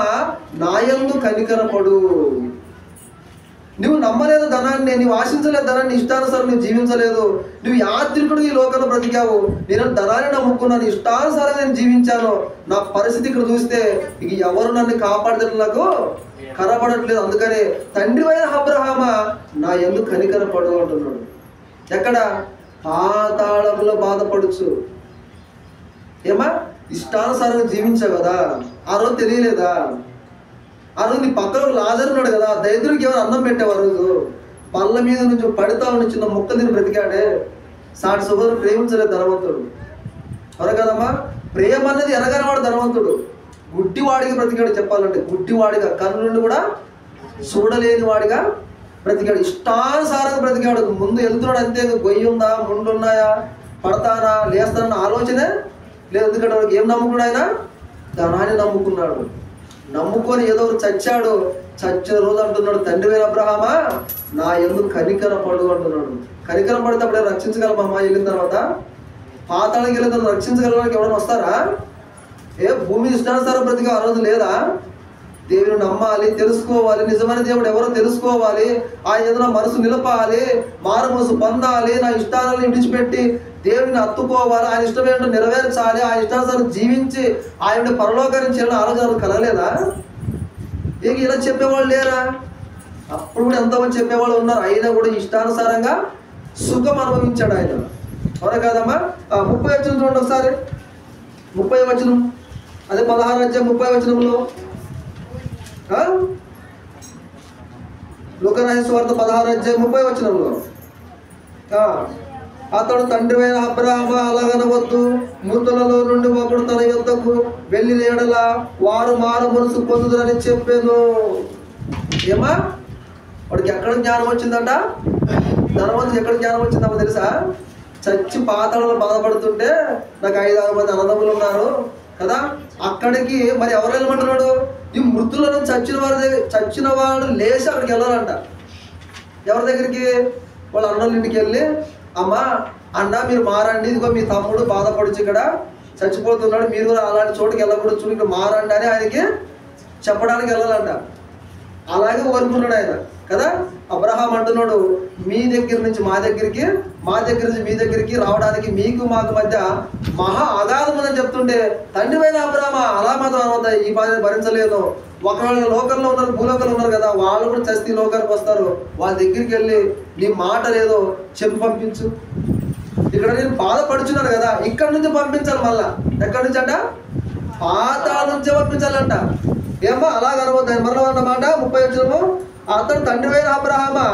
నాయందు కనికరపడు. నువ్వు నమ్మలేదు ధనాన్ని, నువ్వు ఆశించలేదు ధనాన్ని, ఇష్టానుసారం నువ్వు జీవించలేదు, నువ్వు యాత్రికుడు ఈ లోకంలో బ్రతికావు, నేను ధనాన్ని నమ్ముకున్నాను, ఇష్టానుసారంగా నేను జీవించాను, నా పరిస్థితి ఇక్కడ చూస్తే ఇక ఎవరు నన్ను కాపాడతారు, నాకు కనపడట్లేదు, అందుకనే తండ్రి అయిన అబ్రహామా నా యందు కనికరపడు అంటున్నాడు. ఎక్కడ? పాతాళంలో బాధపడుచు. ఏమా ఇష్టానుసారంగా జీవించావు కదా, ఆ రోజు తెలియలేదా? ఆ రోజు నీ పక్కన లాజరు ఉన్నాడు కదా, దరిద్రుడికి ఎవరు అన్నం పెట్టేవారు రోజు పళ్ళ మీద నుంచి పడితా ఉండి చిన్న ముక్క తిని బ్రతికాడే. సాటి సోదరుడు ప్రేమించలేదు ధనవంతుడు. ఎవరు కదమ్మా? ప్రేమ అన్నది ఎనగనవాడు ధనవంతుడు. గుడ్డివాడిగా బ్రతికాడు. చెప్పాలంటే గుడ్డివాడిగా, కన్ను నుండి కూడా చూడలేని వాడిగా బ్రతికాడు. ఇష్టానుసారంగా బ్రతికాడు. ముందు వెళ్తున్నాడు అంతే, గొయ్యి ఉందా, ముండున్నాయా, పడతానా, లేస్తానన్న ఆలోచనే లేదు. ఎందుకంటే వాడికి ఏం నమ్ముకున్నాడు? ఆయన ధనాన్ని నమ్ముకున్నాడు. నమ్ముకొని ఏదో చచ్చాడు. చచ్చిన రోజు అంటున్నాడు, తండ్రివైన అబ్రహామా నా యందు కనికరపడు అంటున్నాడు. కనికరపడితే అప్పుడే రక్షించగలమమ్మా? వెళ్ళిన తర్వాత పాతాళానికి వెళ్ళిన తర్వాత రక్షించగలడానికి ఎవరైనా వస్తారా? భూమి ఇష్టానుసారం బ్రతికి ఆ రోజు లేదా? దేవుని నమ్మాలి, తెలుసుకోవాలి, నిజమైన దేవుడు ఎవరో తెలుసుకోవాలి, ఆయన ఏదైనా మనసు నిలపాలి, మారు మనసు పొందాలి, నా ఇష్టాలను విడిచిపెట్టి దేవుని హత్తుకోవాలి, ఆయన ఇష్టం ఏంటో నెరవేర్చాలి, ఆయన ఇష్టానుసారం జీవించి ఆయన పరలోకాన్ని చేయాలని ఆలోచనలు కలగలేదా? ఇలా చెప్పేవాళ్ళు లేరా? అప్పుడు కూడా ఎంతమంది చెప్పేవాళ్ళు ఉన్నారు. అయినా కూడా ఇష్టానుసారంగా సుఖం అనుభవించాడు ఆయన. అవునా కాదమ్మా? 30 వచనం చూడండి ఒకసారి. 30 వచనం, అదే 16 అధ్యాయం 30 వచనంలో, లూకాసు సువార్త 16 అధ్యాయం 30 వచనంలో, అతడు తండ్రివైన అబ్రహామా అలాగనవద్దు, మృతులలో నుండి ఒకడు తన యొద్దకు వెళ్ళిన యెడల వారు మారు మనసు పొందుదురని చెప్పాను. ఏమా? వాడికి ఎక్కడ జ్ఞానం వచ్చిందంట? ధనవంతుడికి ఎక్కడ జ్ఞానం వచ్చిందమ్మా తెలుసా? చచ్చి పాతాళంలో బాధపడుతుంటే నాకు 5-6 మంది అన్నదమ్ములు ఉన్నారు కదా, అక్కడికి మరి ఎవరు వెళ్ళమంటున్నాడు? ఈ మృతులను చచ్చిన వాడు లేచి అక్కడికి వెళ్ళాలంట. ఎవరి దగ్గరికి? వాళ్ళ అన్నోళ్ళ ఇంటికి వెళ్ళి, అమ్మా అన్న మీరు మారండి, ఇదిగో మీ తమ్ముడు బాధపడుచు ఇక్కడ చచ్చిపోతున్నాడు, మీరు కూడా అలాంటి చోటుకి వెళ్ళకూడదు, చూడు ఇక్కడ మారండి అని ఆయనకి చెప్పడానికి వెళ్ళాలంట. అలాగే కోరుకున్నాడు ఆయన కదా. అబ్రహాం అంటున్నాడు, మీ దగ్గర నుంచి మా దగ్గరికి, మా దగ్గర నుంచి మీ దగ్గరికి రావడానికి మీకు మాకు మధ్య మహా అగాధం ఉందని చెప్తుంటే, తండ్రివైన అబ్రహామా అలా మాత్రం అనవద్దా, ఈ బాధ భరించలేదు. ఒకవేళ లోకంలో ఉన్నారు, భూలోకంలో ఉన్నారు కదా, వాళ్ళు కూడా చస్తి లోకానికి వస్తారు, వాళ్ళ దగ్గరికి వెళ్ళి నీ మాట లేదో చెప్పి పంపించు. ఇక్కడ నేను బాధపడుచున్నాను కదా, ఇక్కడ నుంచి పంపించాలి. మళ్ళా ఎక్కడి నుంచి అంట? పాతాళ నుంచే పంపించాలంట. ఏమో అలాగనవద్దు ఆయన మరలా అన్నమాట. 30 వచనము, అతడు తండ్రివైన అబ్రహామా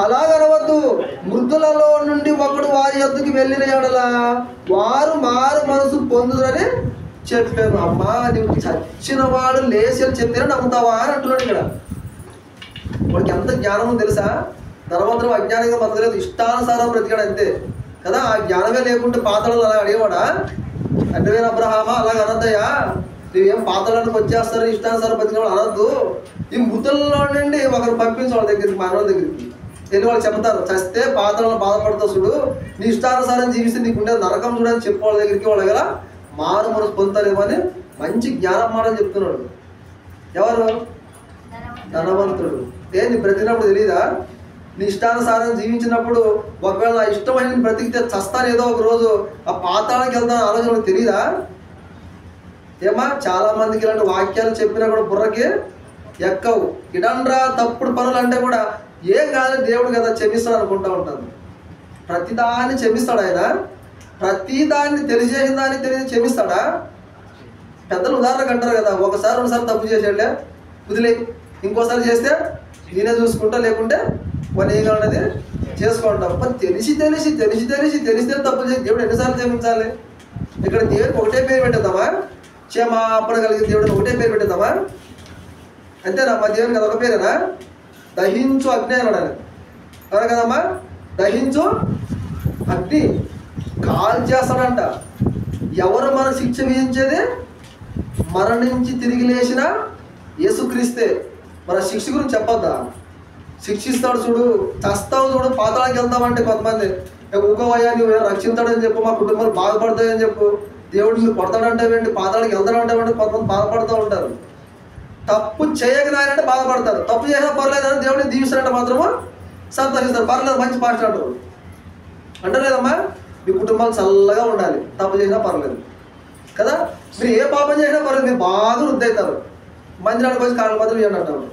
అలాగనవద్దు, మృతులలో నుండి ఒకడు వారి యొద్దకు వెళ్ళిన యెడల వారు మారు మనసు పొందుదని చెప్పాను. అమ్మా నీవు చచ్చిన వాడు లేచి అని చెప్తేనే నమ్ముతావా అని అంటున్నాడు ఇక్కడ. వాడికి ఎంత జ్ఞానం తెలుసా? ధనవంతుడు అజ్ఞానంగా బతకలేదు, ఇష్టానుసారం బ్రతికాడు అంతే కదా. ఆ జ్ఞానమే లేకుంటే పాతాళంలో అలా అడిగేవాడా? తండ్రివైన అబ్రహామా అలాగ అనద్దయ్యా, నువ్వేం పాతాళానికి వచ్చేస్తారు ఇష్టానుసారం బతికిన అనద్దు. ఈ మృతుల్లో నుండి ఒకరు పంపించు వాళ్ళ దగ్గరికి, మానవుల దగ్గరికి వెళ్ళి వాళ్ళు చెప్తారు, చస్తే పాతాళంలో బాధపడతావు చూడు, నీ ఇష్టానుసారం జీవిస్తే నీకు ఉండే నరకం చూడని చెప్పి వాళ్ళ దగ్గరికి వాళ్ళ గల మారు మనసు పొందుతారేమో అని మంచి జ్ఞానం మాటని చెప్తున్నాడు. ఎవరు? ధనవంతుడు. నీ బ్రతికినప్పుడు తెలీదా? నీ ఇష్టానుసారం జీవించినప్పుడు ఒకవేళ నా ఇష్టమైన బ్రతికితే చస్తాను ఏదో ఒక రోజు, ఆ పాతాళానికి వెళ్తాను ఆలోచన తెలీదా? ఏమా చాలా మందికి ఇలాంటి వాక్యాలు చెప్పినా కూడా బుర్రకి ఎక్కవు. ఇడండ్రా తప్పుడు పనులు అంటే కూడా ఏం కాదు, దేవుడు కదా క్షమిస్తాడు అనుకుంటా ఉంటాను. ప్రతిదాన్ని క్షమిస్తాడు ఆయన. ప్రతిదాన్ని తెలియజేసిన దాన్ని క్షమిస్తాడా? పెద్దలు ఉదాహరణకు అంటారు కదా, ఒకసారి 2 సార్లు తప్పు చేసాడులే వదిలే, ఇంకోసారి చేస్తే నేనే చూసుకుంటా, లేకుంటే వాళ్ళు ఏం కావాలనేది చేసుకుంటాం. మరి తెలిస్తే తప్పు చేసి దేవుడు ఎన్నిసార్లు క్షమించాలి? ఇక్కడ దేవుడికి ఒకటే పేరు పెట్టేద్దామా? క్షమాపణ కలిగిన దేవుడిని ఒకటే పేరు పెట్టేద్దామా? అంతేనా? మా దేవునికి అదొక పేరేనా? దహించు అగ్ని అన్నాడు ఆయన. అవునా కదమ్మా? దహించు అగ్ని కాల్చేస్తాడంట. ఎవరు మన శిక్ష విధించేది? మరణించి తిరిగి లేచిన యేసుక్రీస్తే. మన శిక్ష గురించి చెప్పొద్దా? శిక్షిస్తాడు చూడు, చస్తావు చూడు, పాతాళానికి వెళ్తామంటే కొంతమంది ఊకోవయ్యా నువ్వు రక్షిస్తాడని చెప్పు, మా కుటుంబాలు బాధపడతాయని చెప్పు, దేవుడు నువ్వు కొడతాడంటావేంటి, పాతాళానికి వెళ్తాడంటావేంటి, కొంతమంది బాధపడుతూ ఉంటారు. తప్పు చేయగలిగానంటే బాధపడతారు, తప్పు చేసినా పర్లేదని దేవుడిని దీవిస్తారంటే మాత్రము సంతోషిస్తారు. పర్లేదు మంచి పాట అంటారు. అంటలేదమ్మా? మీ కుటుంబాలు చల్లగా ఉండాలి, తప్పు చేసినా పర్లేదు కదా. మీరు ఏ పాపం చేసినా పర్లేదు, మీరు బాగా వృద్ధి అవుతారు. మందిరానికి వచ్చి కాళ్ళ మాత్రం ఇవ్వండి అంటారు.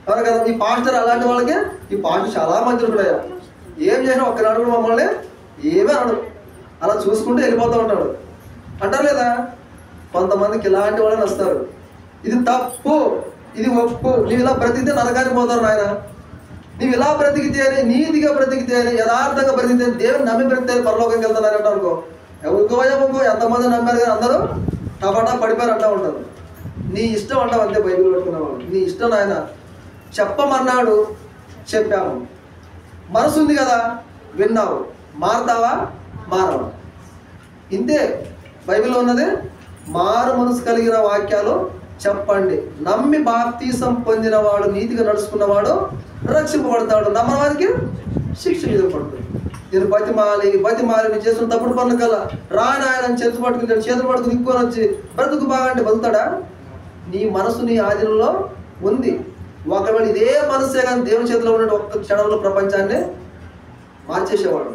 అవును కదా. ఈ పాస్టర్ అలాంటి వాళ్ళకి ఈ పాస్టర్ చాలా మంచి ఉంటాయా, ఏం చేసినా ఒక్కనాడు కూడా మమ్మల్ని ఏమీ అనడు, అలా చూసుకుంటూ వెళ్ళిపోతూ ఉంటాడు. అంటారు లేదా? కొంతమందికి ఇలాంటి వాళ్ళని వస్తారు. ఇది తప్పు, ఇది ఒప్పు. నువ్వు ఇలా బ్రతికితే నరకానికి పోతారు నాయన. నువ్వు ఇలా బ్రతికితేనే, నీతిగా బ్రతికితేనే, యథార్థంగా బ్రతికితేనే, దేవుని నమ్మి బ్రతికితే పరలోకంకి వెళ్తున్నారంట అనుకో. ఎవరికో ఎంతమంది నమ్మారు కానీ అందరూ టమాటా పడిపోయారు అంటూ ఉంటారు. నీ ఇష్టం అంటావు అంతే. బైబిల్ పట్టుకున్నావు, నీ ఇష్టం ఆయన చెప్పమన్నాడు, చెప్పాము. మనసు ఉంది కదా, విన్నావు. మారుతావా? మారవా? ఇంతే బైబిల్లో ఉన్నది. మారు మనసు కలిగిన వాక్యాలు చెప్పండి. నమ్మి బాప్తీసం పొందినవాడు, నీతిగా నడుచుకున్నవాడు రక్షింపబడతాడు. నమ్మని వారికి శిక్ష విధింపబడుతుంది. నేను బతిమాలి నేను చేస్తున్న తప్పుడు పనులు కల్లా ఆయన చేతులు పట్టుకుని ఇంకొని వచ్చి బ్రతుకు బాగా అంటే బతుకుతాడా? నీ మనసు నీ ఆధీనంలో ఉంది. ఒకవేళ ఇదే మనసే కానీ దేవుని చేతిలో ఉన్న ఒక్క క్షణంలో ప్రపంచాన్ని మార్చేసేవాడు.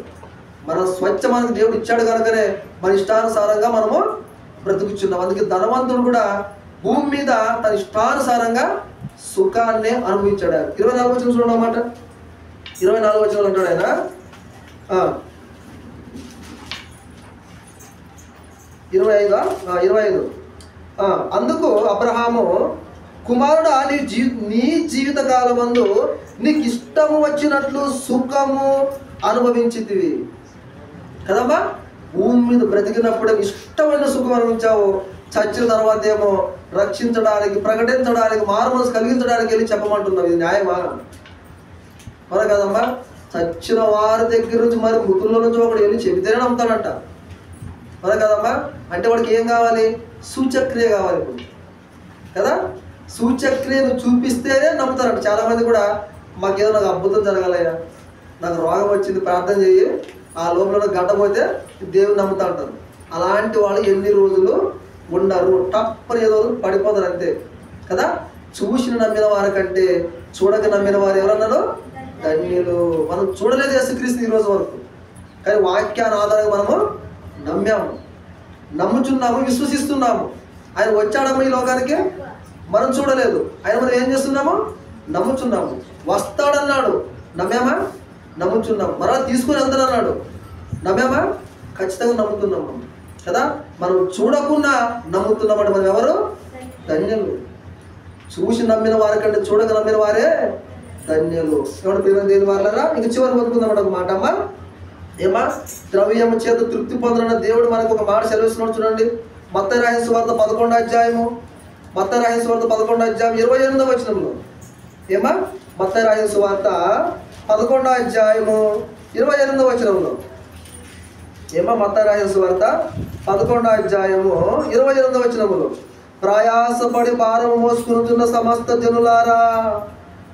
మన స్వచ్ఛ మనకు దేవుడు ఇచ్చాడు కనుకనే మన ఇష్టానుసారంగా మనము బ్రతుకుచున్నాం. అందుకే ధనవంతుడు కూడా భూమి మీద తన ఇష్టానుసారంగా సుఖాన్ని అనుభవించాడు. 24 వచనం చూడండి అన్నమాట. 24 వచనాలు అంటాడు ఆయన. 25 అందుకు అబ్రహాము, కుమారుడా, నీ జీవిత కాలమందు నీకు ఇష్టము వచ్చినట్లు సుఖము అనుభవించితివి కదమ్మా. భూమి మీద బ్రతికినప్పుడే ఇష్టమైన సుఖం అనుభవించావు. చచ్చిన తర్వాత ఏమో రక్షించడానికి, ప్రకటించడానికి, మారుమనసు కలిగించడానికి వెళ్ళి చెప్పమంటున్నావు. ఇది న్యాయమా? మరి కదమ్మా. చచ్చిన వారి దగ్గర నుంచి మరి మృతుల్లో నుంచి ఒకడు వెళ్ళి చెబితేనే నమ్ముతాడంట. మరి కదమ్మా. అంటే వాడికి ఏం కావాలి? సూచక్రియ కావాలి కదా. సూచక్రియను చూపిస్తేనే నమ్ముతారంట. చాలామంది కూడా మాకేదో నాకు అద్భుతం జరగాలయ్యా, నాకు రోగం వచ్చింది, ప్రార్థన చెయ్యి, ఆ లోపల గడ్డపోతే దేవుని నమ్ముతా అంటారు. అలాంటి వాళ్ళు ఎన్ని రోజులు ఉండరు. టప్పని ఏదో పడిపోతారు అంతే కదా. చూసిన నమ్మిన వారి కంటే చూడక నమ్మిన వారు ఎవరన్నారు? ధన్యులు. మనం చూడలేదు యేసుక్రీస్తు ఈ రోజు వరకు, కానీ వాక్యాన్ని ఆధారంగా మనము నమ్మాము, నమ్ముచున్నాము, విశ్వసిస్తున్నాము. ఆయన వచ్చాడమ్మ ఈ లోకానికి, మనం చూడలేదు. ఆయన మనం ఏం చేస్తున్నాము? నమ్ముచున్నాము. వస్తాడన్నాడు, నమ్మామా? నమ్ముచున్నాము. మరలా తీసుకొని వెళ్తానన్నాడు, నమ్మామా? ఖచ్చితంగా నమ్ముతున్నాము కదా. మనం చూడకుండా నమ్ముతున్నామంటే మనం ఎవరు? ధన్యులు. చూసి నమ్మిన వారి కంటే చూడక నమ్మిన వారే ధన్యులు. ఎవరు ప్రియమైన దేవుని వారలారా, ఇంక చివరి బతుకుందామంట ఒక మాట అమ్మా. ఏమా? ద్రవ్యము చేత తృప్తి పొందన దేవుడు మనకు ఒక మాట సెలవిస్తున్నాడు చూడండి. మత్తయి రాసిన సువార్త 11వ అధ్యాయము, మత్తయి రాసిన సువార్త 11వ అధ్యాయం 28వ వచనంలో. ఏమా? మత్తయి రాసిన సువార్త 11వ అధ్యాయము 28వ వచనంలో. ఏమా? మత్తయి రాసిన సువార్త 11వ అధ్యాయము 28వ వచనములో. ప్రయాసపడి భారము మోసుకునుచున్న సమస్త జనులారా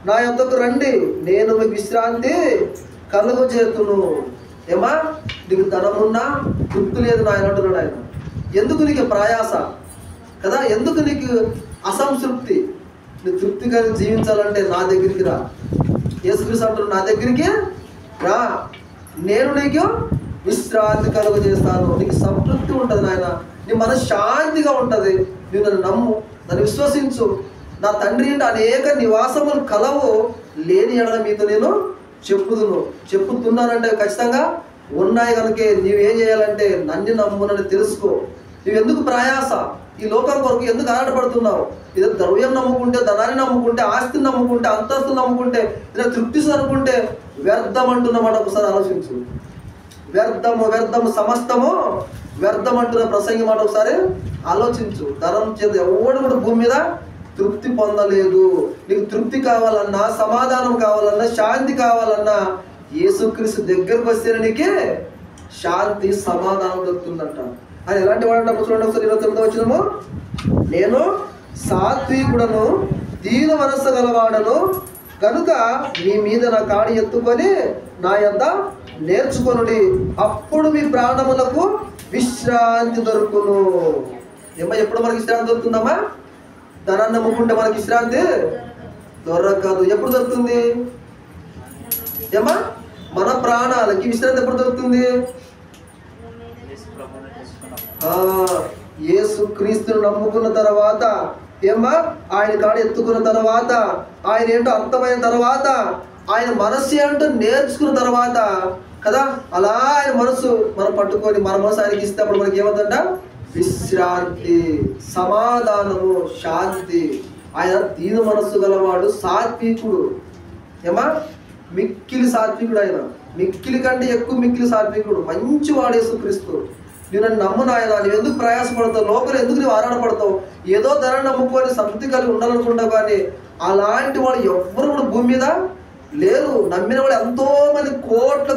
నా యొద్దకు రండి, నేను మీకు విశ్రాంతి కలుగు చేతును. ఏమా? నీకు ధనమున్నా తృప్తి లేదు నాయన అంటున్నాడు ఆయన. ఎందుకు నీకు ప్రయాస కదా, ఎందుకు నీకు అసంతృప్తి? నీ తృప్తిగా జీవించాలంటే నా దగ్గరికి రా. యేసుక్రీస్తు అంటున్నాడు, నా దగ్గరికి రా, నేను నీకు విశ్రాంతి కలుగు చేస్తాను. నీకు సంతృప్తి ఉంటుంది నాయన, నీ మనసు శాంతిగా ఉంటుంది. నువ్వు నన్ను నమ్ము, నన్ను విశ్వసించు. నా తండ్రి ఇంటి అనేక నివాసములు కలవు, లేని ఎడల మీతో నేను చెప్పుతున్నానంటే ఖచ్చితంగా ఉన్నాయి. కనుక నీవేం చేయాలంటే నన్ను నమ్మునని తెలుసుకో. నువ్వెందుకు ప్రయాస? ఈ లోకం కొరకు ఎందుకు ఆరాటపడుతున్నావు? ఏదో ద్రవ్యం నమ్ముకుంటే, ధనాన్ని నమ్ముకుంటే, ఆస్తిని నమ్ముకుంటే, అంతస్తుని నమ్ముకుంటే, ఇలా తృప్తి అనుకుంటే వ్యర్థం అంటున్నమాట. ఒకసారి ఆలోచించు. వ్యర్థము సమస్తము వ్యర్థం అంటున్న ప్రసంగి మాట ఒకసారి ఆలోచించు. ధనం చేత ఎవడు కూడా భూమి మీద తృప్తి పొందలేదు. నీకు తృప్తి కావాలన్నా, సమాధానం కావాలన్నా, శాంతి కావాలన్నా యేసుక్రీస్తు దగ్గరకు వస్తేనే నీకే శాంతి, సమాధానం దొరుకుతుందంట. ఆయన ఎలాంటి వాడంటే చూడండి ఒకసారి 29వ వచనము. నేను సాత్వికుడను, దీన మనస్సు గలవాడను కనుక మీ మీద నా కాడి ఎత్తుకొని నా యొద్ద నేర్చుకొనుడి, అప్పుడు మీ ప్రాణములకు విశ్రాంతి దొరుకును. ఏమో ఎప్పుడు మనకి విశ్రాంతి దొరుకుతుందమ్మా? ధనాన్ని నమ్ముకుంటే మనకి విశ్రాంతి దొరకదు. ఎప్పుడు దొరుకుతుంది? ఏమా? మన ప్రాణాలకి విశ్రాంతి ఎప్పుడు దొరుకుతుంది? యేసుక్రీస్తును నమ్ముకున్న తర్వాత, ఏమా? ఆయన కాడు ఎత్తుకున్న తర్వాత, ఆయన ఏంటో అర్థమైన తర్వాత, ఆయన మనస్సు ఏంటో నేర్చుకున్న తర్వాత కదా, అలా ఆయన మనసు మనం పట్టుకొని మన మనసు ఆయనకి ఇస్తే అప్పుడు మనకి ఏమవుతుందంట? విశ్రాంతి, సమాధానము, శాంతి. ఆయన దీన మనస్సు గలవాడు, సాత్వికుడు. ఏమా మిక్కిలి సాత్వికుడు, ఆయన మిక్కిలి కంటే ఎక్కువ మిక్కిలి సాత్వికుడు, మంచివాడు యేసుక్రీస్తు. నువ్వు నన్ను నమ్ము నాయన, నువ్వు ఎందుకు ప్రయాసపడతావు, లోపల ఎందుకు నువ్వు ఆరాటపడతావు, ఏదో ధర నమ్ముకొని సంతృప్తి కలిగి ఉండాలనుకుంటావు, కానీ అలాంటి వాడు ఎవ్వరు కూడా భూమి మీద లేరు. నమ్మిన వాడు ఎంతో మంది కోట్ల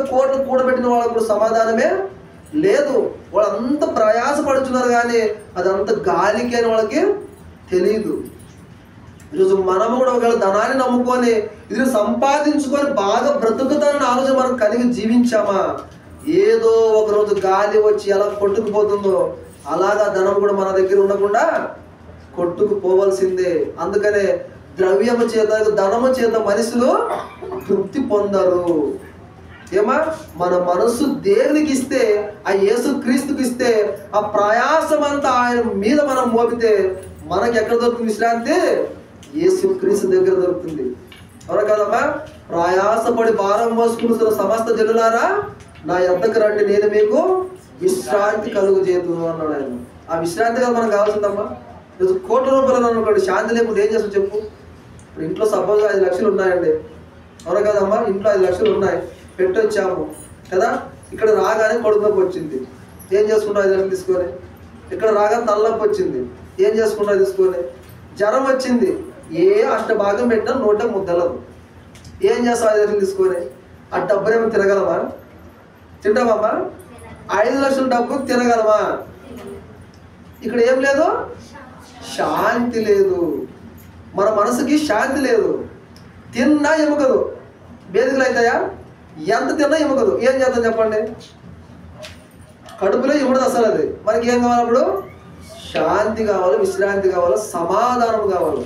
కూడబెట్టిన వాళ్ళకు కూడా సమాధానమే లేదు. వాళ్ళు అంత ప్రయాసపడుతున్నారు, కానీ అదంత గాలికి అని వాళ్ళకి తెలియదు. ఈరోజు మనము కూడా ఒకవేళ ధనాన్ని నమ్ముకొని ఇది సంపాదించుకొని బాగా బ్రతుకుతానని ఆలోచన మనం కలిగి జీవించామా, ఏదో ఒక రోజు గాలి వచ్చి ఎలా కొట్టుకుపోతుందో అలాగా ధనం కూడా మన దగ్గర ఉండకుండా కొట్టుకుపోవలసిందే. అందుకనే ద్రవ్యము చేత, ధనము చేత మనుషులు తృప్తి పొందరు. ఏమా మన మనస్సు దేవునికి ఇస్తే, ఆ యేసుక్రీస్తుకి ఇస్తే, ఆ ప్రయాసం అంతా ఆయన మీద మనం మోపితే మనకి ఎక్కడ దొరుకుతుంది విశ్రాంతి? యేసుక్రీస్తు దగ్గర దొరుకుతుంది. అవునా కదమ్మా? ప్రయాసపడి భారం మోసుకుంటున్న సమస్త జనులారా నా యొద్దకు రండి, నేను మీకు విశ్రాంతి కలుగు చేతును అన్నాడు ఆయన. ఆ విశ్రాంతి కదా మనకు కావాల్సిందమ్మా. ఈరోజు కోట్ల రూపాయలు అనుకోండి, శాంతి లేకుండా ఏం చేస్తాం చెప్పు? ఇప్పుడు ఇంట్లో సపోజ్ 5 లక్షలు ఉన్నాయండి, అవునా కదమ్మా? ఇంట్లో 5 లక్షలు ఉన్నాయి, పెట్టొచ్చాము కదా. ఇక్కడ రాగానే కడుపు నొప్పి వచ్చింది, ఏం చేసుకుంటావు 5 లక్షలు తీసుకొని? ఇక్కడ రాగానే తలనొప్పి వచ్చింది, ఏం చేసుకుంటావు తీసుకొని? జ్వరం వచ్చింది, ఏ అష్టభాగం పెట్టినా నోట ముద్దలదు, ఏం చేస్తావు 5 లక్షలు తీసుకొని? ఆ డబ్బునేమో తినగలమా? తింటామమ్మా? 5 లక్షల డబ్బు తినగలమా? ఇక్కడ ఏం లేదు, శాంతి లేదు. మన మనసుకి శాంతి లేదు. తిన్నా ఎముకదు, బేదికలు అవుతాయా? ఎంత తిన్నా ఎముకదు. ఏం చేద్దాం చెప్పండి? కడుపులో ఇవ్వడదు అసలు. అది మనకి ఏం కావాలి? అప్పుడు శాంతి కావాలి, విశ్రాంతి కావాలి, సమాధానం కావాలి.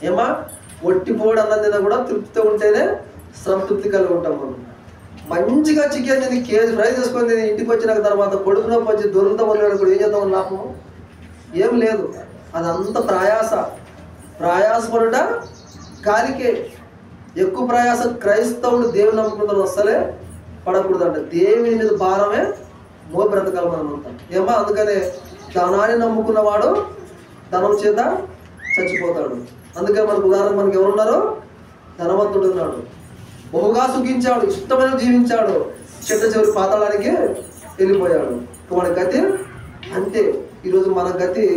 ఏమా ఒట్టిపోడు అన్నం తిన్నా కూడా తృప్తితో ఉంటేనే సంతృప్తి కలిగి ఉంటాం మనం. మంచిగా చికెన్ తిని కేజీ ఫ్రై చేసుకొని తిని ఇంటికి వచ్చిన తర్వాత కొడుకు నొప్పి వచ్చి దొరుకుతాం కూడా ఏం చేద్దాం లాభం? ఏం లేదు. అదంత ప్రయాసపడుట గాలికే. ఎక్కువ ప్రయాస క్రైస్తవుడు దేవుని నమ్ముకుంటారు అస్సలే పడకూడదంట. దేవుని మీద భారమే బ్రతకాలి మనం అంతా. ఏమో అందుకనే ధనాన్ని నమ్ముకున్నవాడు ధనం చేత చచ్చిపోతాడు. అందుకని మనకు ఉదాహరణ మనకి ఎవరున్నారు? ధనవంతుడు ఉన్నాడు, బహుగా సుఖించాడు, ఇష్టమైన జీవించాడు, చెట్ట చివరి పాతాళానికి వెళ్ళిపోయాడు. వాడి గతి అంతే. ఈరోజు మన గతి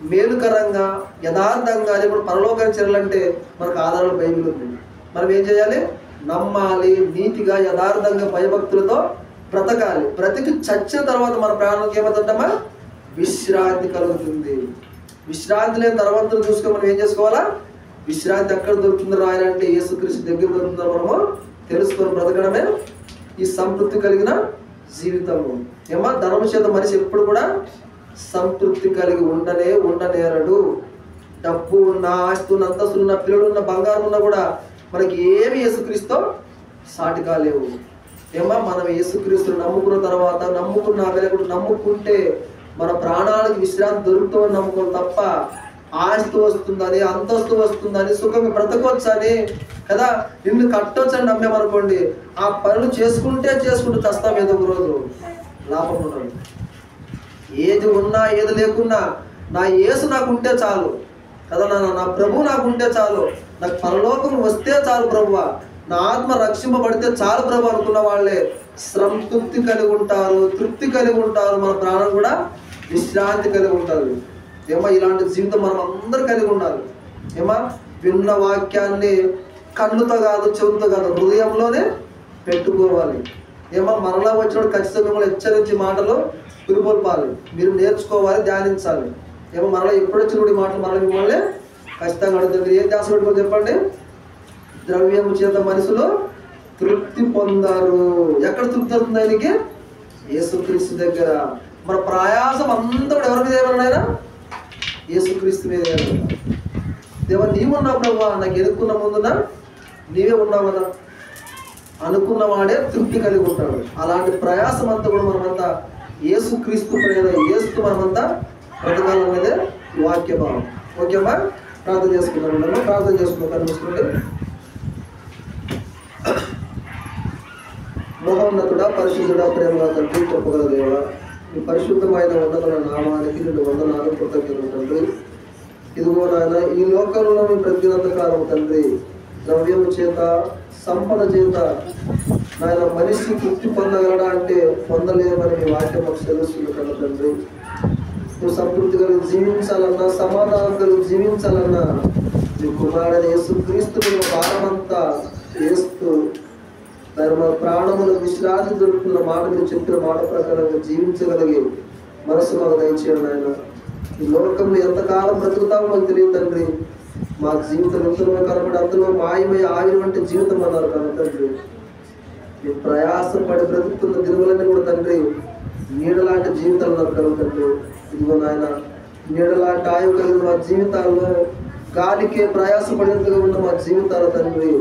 మేలుకరంగా యథార్థంగా ఇప్పుడు పరలోకానికి చేరాలంటే మనకు ఆధారాలు బైబిల్ ఉంది. మనం ఏం చేయాలి? నమ్మాలి, నీతిగా యథార్థంగా భయభక్తులతో బ్రతకాలి. బ్రతికి చచ్చిన తర్వాత మన ప్రాణానికి ఏమవుతుందమ్మా? విశ్రాంతి కలుగుతుంది. విశ్రాంతి లేని తర్వాతను చూసుకొని మనం ఏం చేసుకోవాలా? విశ్రాంతి ఎక్కడ దొరుకుతుందో రాయాలంటే యేసుక్రీస్తు దగ్గర దొరుకుతుందో మనము తెలుసుకొని బ్రతకడమే ఈ సంతృప్తి కలిగిన జీవితము. ఏమా ధనము చేత మనిషి ఎప్పుడు కూడా సంతృప్తి కలిగి ఉండనేరడు. డబ్బు ఉన్న, ఆస్తి ఉన్న, అంతస్తులు ఉన్న, పిల్లలు ఉన్న, బంగారం ఉన్నా కూడా మనకి ఏమి యేసుక్రీస్తు సాటి కాలేవు. ఏమా మనం యేసుక్రీస్తుని నమ్ముకున్న తర్వాత, నమ్ముకున్న వెలుగుడు నమ్ముకుంటే మన ప్రాణాలకు విశ్రాంతి దొరుకుతుందని నమ్ముకోవాలి తప్ప ఆస్తి వస్తుందని, అంతస్తు వస్తుందని, సుఖంగా బ్రతకొచ్చని కదా, నిన్ను కట్టొచ్చని నమ్మేమనుకోండి, ఆ పనులు చేసుకుంటూ చస్తాం. ఏదో ఒక రోజు లాభం ఉండదు. ఏది ఉన్నా ఏది లేకున్నా నా యేసు నాకు ఉంటే చాలు కదా, నా ప్రభు నాకు ఉంటే చాలు, నాకు పరలోకం వస్తే చాలు ప్రభువా, నా ఆత్మ రక్షింపబడితే చాలు ప్రభు అనుకున్న వాళ్ళే సంతృప్తి కలిగి ఉంటారు, తృప్తి కలిగి ఉంటారు. మన ప్రాణం కూడా విశ్రాంతి కలిగి ఉంటారు. ఏమో ఇలాంటి జీవితం మనం అందరూ కలిగి ఉండాలి. ఏమా విన్న వాక్యాన్ని కన్నుతో కాదు, చెవుతో కాదు, హృదయంలోనే పెట్టుకోవాలి. ఏమో మరలా వచ్చినప్పుడు ఖచ్చితంగా మిమ్మల్ని హెచ్చరించి మాటలు పురిపొల్పాలి. మీరు నేర్చుకోవాలి, ధ్యానించాలి. ఏమో మరలా ఎప్పుడు వచ్చిన మాటలు మరలా మిమ్మల్ని ఖచ్చితంగా అడుగుతుంది. ఏం ధ్యాస పెట్టుకోవాలి చెప్పండి? ద్రవ్యము చేత మనుషులు తృప్తి పొందారు. ఎక్కడ తృప్తి అవుతుంది ఆయనకి? యేసుక్రీస్తు దగ్గర. మన ప్రయాసం అంతా కూడా ఎవరి మీద ఏమన్నాయినా? యేసుక్రీస్తు మీద. దేవా నీవున్నావు ప్రభు, నాకు ఎదుర్కొన్న ముందున నీవే ఉన్నావు కదా అనుకున్నవాడే తృప్తి కలిగి ఉంటాడు. అలాంటి ప్రయాసం అంతా కూడా మనమంతా యేసుక్రీస్తు యేసు మనమంతా బ్రతకాలనేదే వాక్య భావం. ఓకేమ్మా? ప్రార్థన చేసుకుంటాం. ప్రార్థన చేసుకుంటాం. కనిపిస్తుంది. మహోన్నతుడా, పరిశుద్ధుడా, ప్రేమగా తండ్రి, చెప్పగల దేవా, ఈ పరిశుద్ధమైన ఉన్నతమైన నామానికి 2 వందనాలు, కృతజ్ఞతలు తండ్రి. ఇదిగో నాయన ఈ లోకంలో మీ బ్రతికినంత కాలం తండ్రి ద్రవ్యం చేత సంపద చేత నాయన మనిషి తృప్తి పొందగలడా అంటే పొందలేమని మీ వాక్యం మాకు తెలుస్తుంది కదా తండ్రి. నువ్వు సంతృప్తి కలిగి జీవించాలన్నా, సమాధానం కలిగి జీవించాలన్నా మీ కుమారుడైన యేసుక్రీస్తు భారమంతా వేస్తూ దాని మన ప్రాణములు విశ్రాంతి దొరుకుతున్న మాట మీరు చెప్పిన మాట ప్రకారంగా జీవించగలిగే మనసు మాకు దయచేయండి ఆయన. ఈ లోకంలో ఎంతకాలం బ్రతుకుతామో మాకు తెలియదు తండ్రి. మా జీవితం ఎంతలో కనబడి అందులో మాయమై ఆవిరి వంటి జీవితం అన్నారు కదా తండ్రి. మీ ప్రయాసం పడి బ్రతుకుతున్న దినములన్నీ కూడా తండ్రి నీడలాంటి జీవితాలు అన్నారు కదా తండ్రి. ఇదిగో నాయన నీడలాంటి ఆయువు కలిగిన మా జీవితాల్లో గాలికే ప్రయాసపడేంతగా ఉన్న మా జీవితాలు తండ్రి.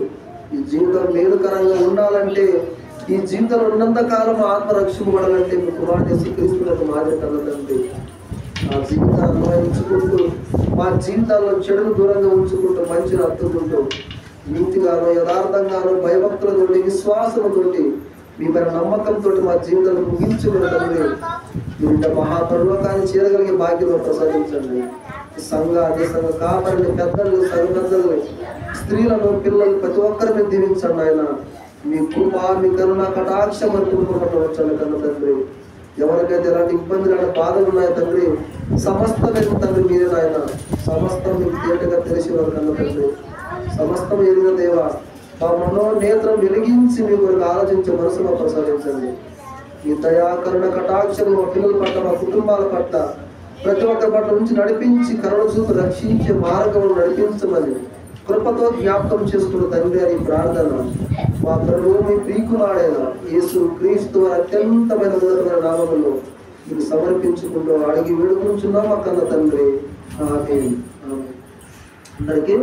ఈ జీవితం మేలుకరంగా ఉండాలంటే, ఈ జీవితంలో ఉన్నంత కాలం ఆత్మ రక్షింపబడాలంటే మీ కుమారుడు యేసుక్రీస్తులకు మాదిరి కదా తండ్రి. ఆ జీవితాన్ని అన్వయించుకుంటూ మా జీవితాల్లో చెడును దూరంగా ఉంచుకుంటూ మంచిని అత్తుకుంటూ నీతిగానో యథార్థంగానో భయభక్తులతోటి విశ్వాసంతోటి మీ పైన నమ్మకంతో మా జీవితాన్ని ముగించుకుని తండ్రి మీరు మహాపర్వకాన్ని చేరగలిగే భాగ్యం ప్రసాదించండి. సంఘాన్ని, సంఘ కాపరిని, పెద్దలు, సంఘ పెద్దలు, స్త్రీలను, పిల్లలు ప్రతి ఒక్కరిని దీవించండి ఆయన. మీ కృప, మీ కరుణ కటాక్షం వచ్చాను కన్నా తండ్రి. ఎవరికైతే ఎలాంటి ఇబ్బందులు, ఎలాంటి బాధలు ఉన్నాయో తండ్రి సమస్తం తండ్రి మీరే నాయన. సమస్తం మీకు తేటగా తెలిసి వారు కన్నా తండ్రి. సమస్తం ఎదిగిన దేవ మా మనోనేత్రం వెలిగించి మీ కొరకు ఆలోచించే మనసు మా ప్రసాదించండి. ఈ దయా కరుణ కటాక్షం మా పిల్లల పట్ల, మా కుటుంబాల పట్ల, ప్రతి ఒక్కరి పట్ల నుంచి నడిపించి కరుణ చూపు రక్షించే మార్గం నడిపించమని కృపతో జ్ఞాపకం చేసుకున్న తండ్రి అని ప్రార్థన మా ప్రభువు మీ ప్రియకుమారుడైన యేసు క్రీస్తు అత్యంతమైన ఉన్నతమైన నామములో మీకు సమర్పించుకుంటూ అడిగి వేడుకుంటున్నాం అక్కన్న తండ్రి. ఆమేన్. అందరికీ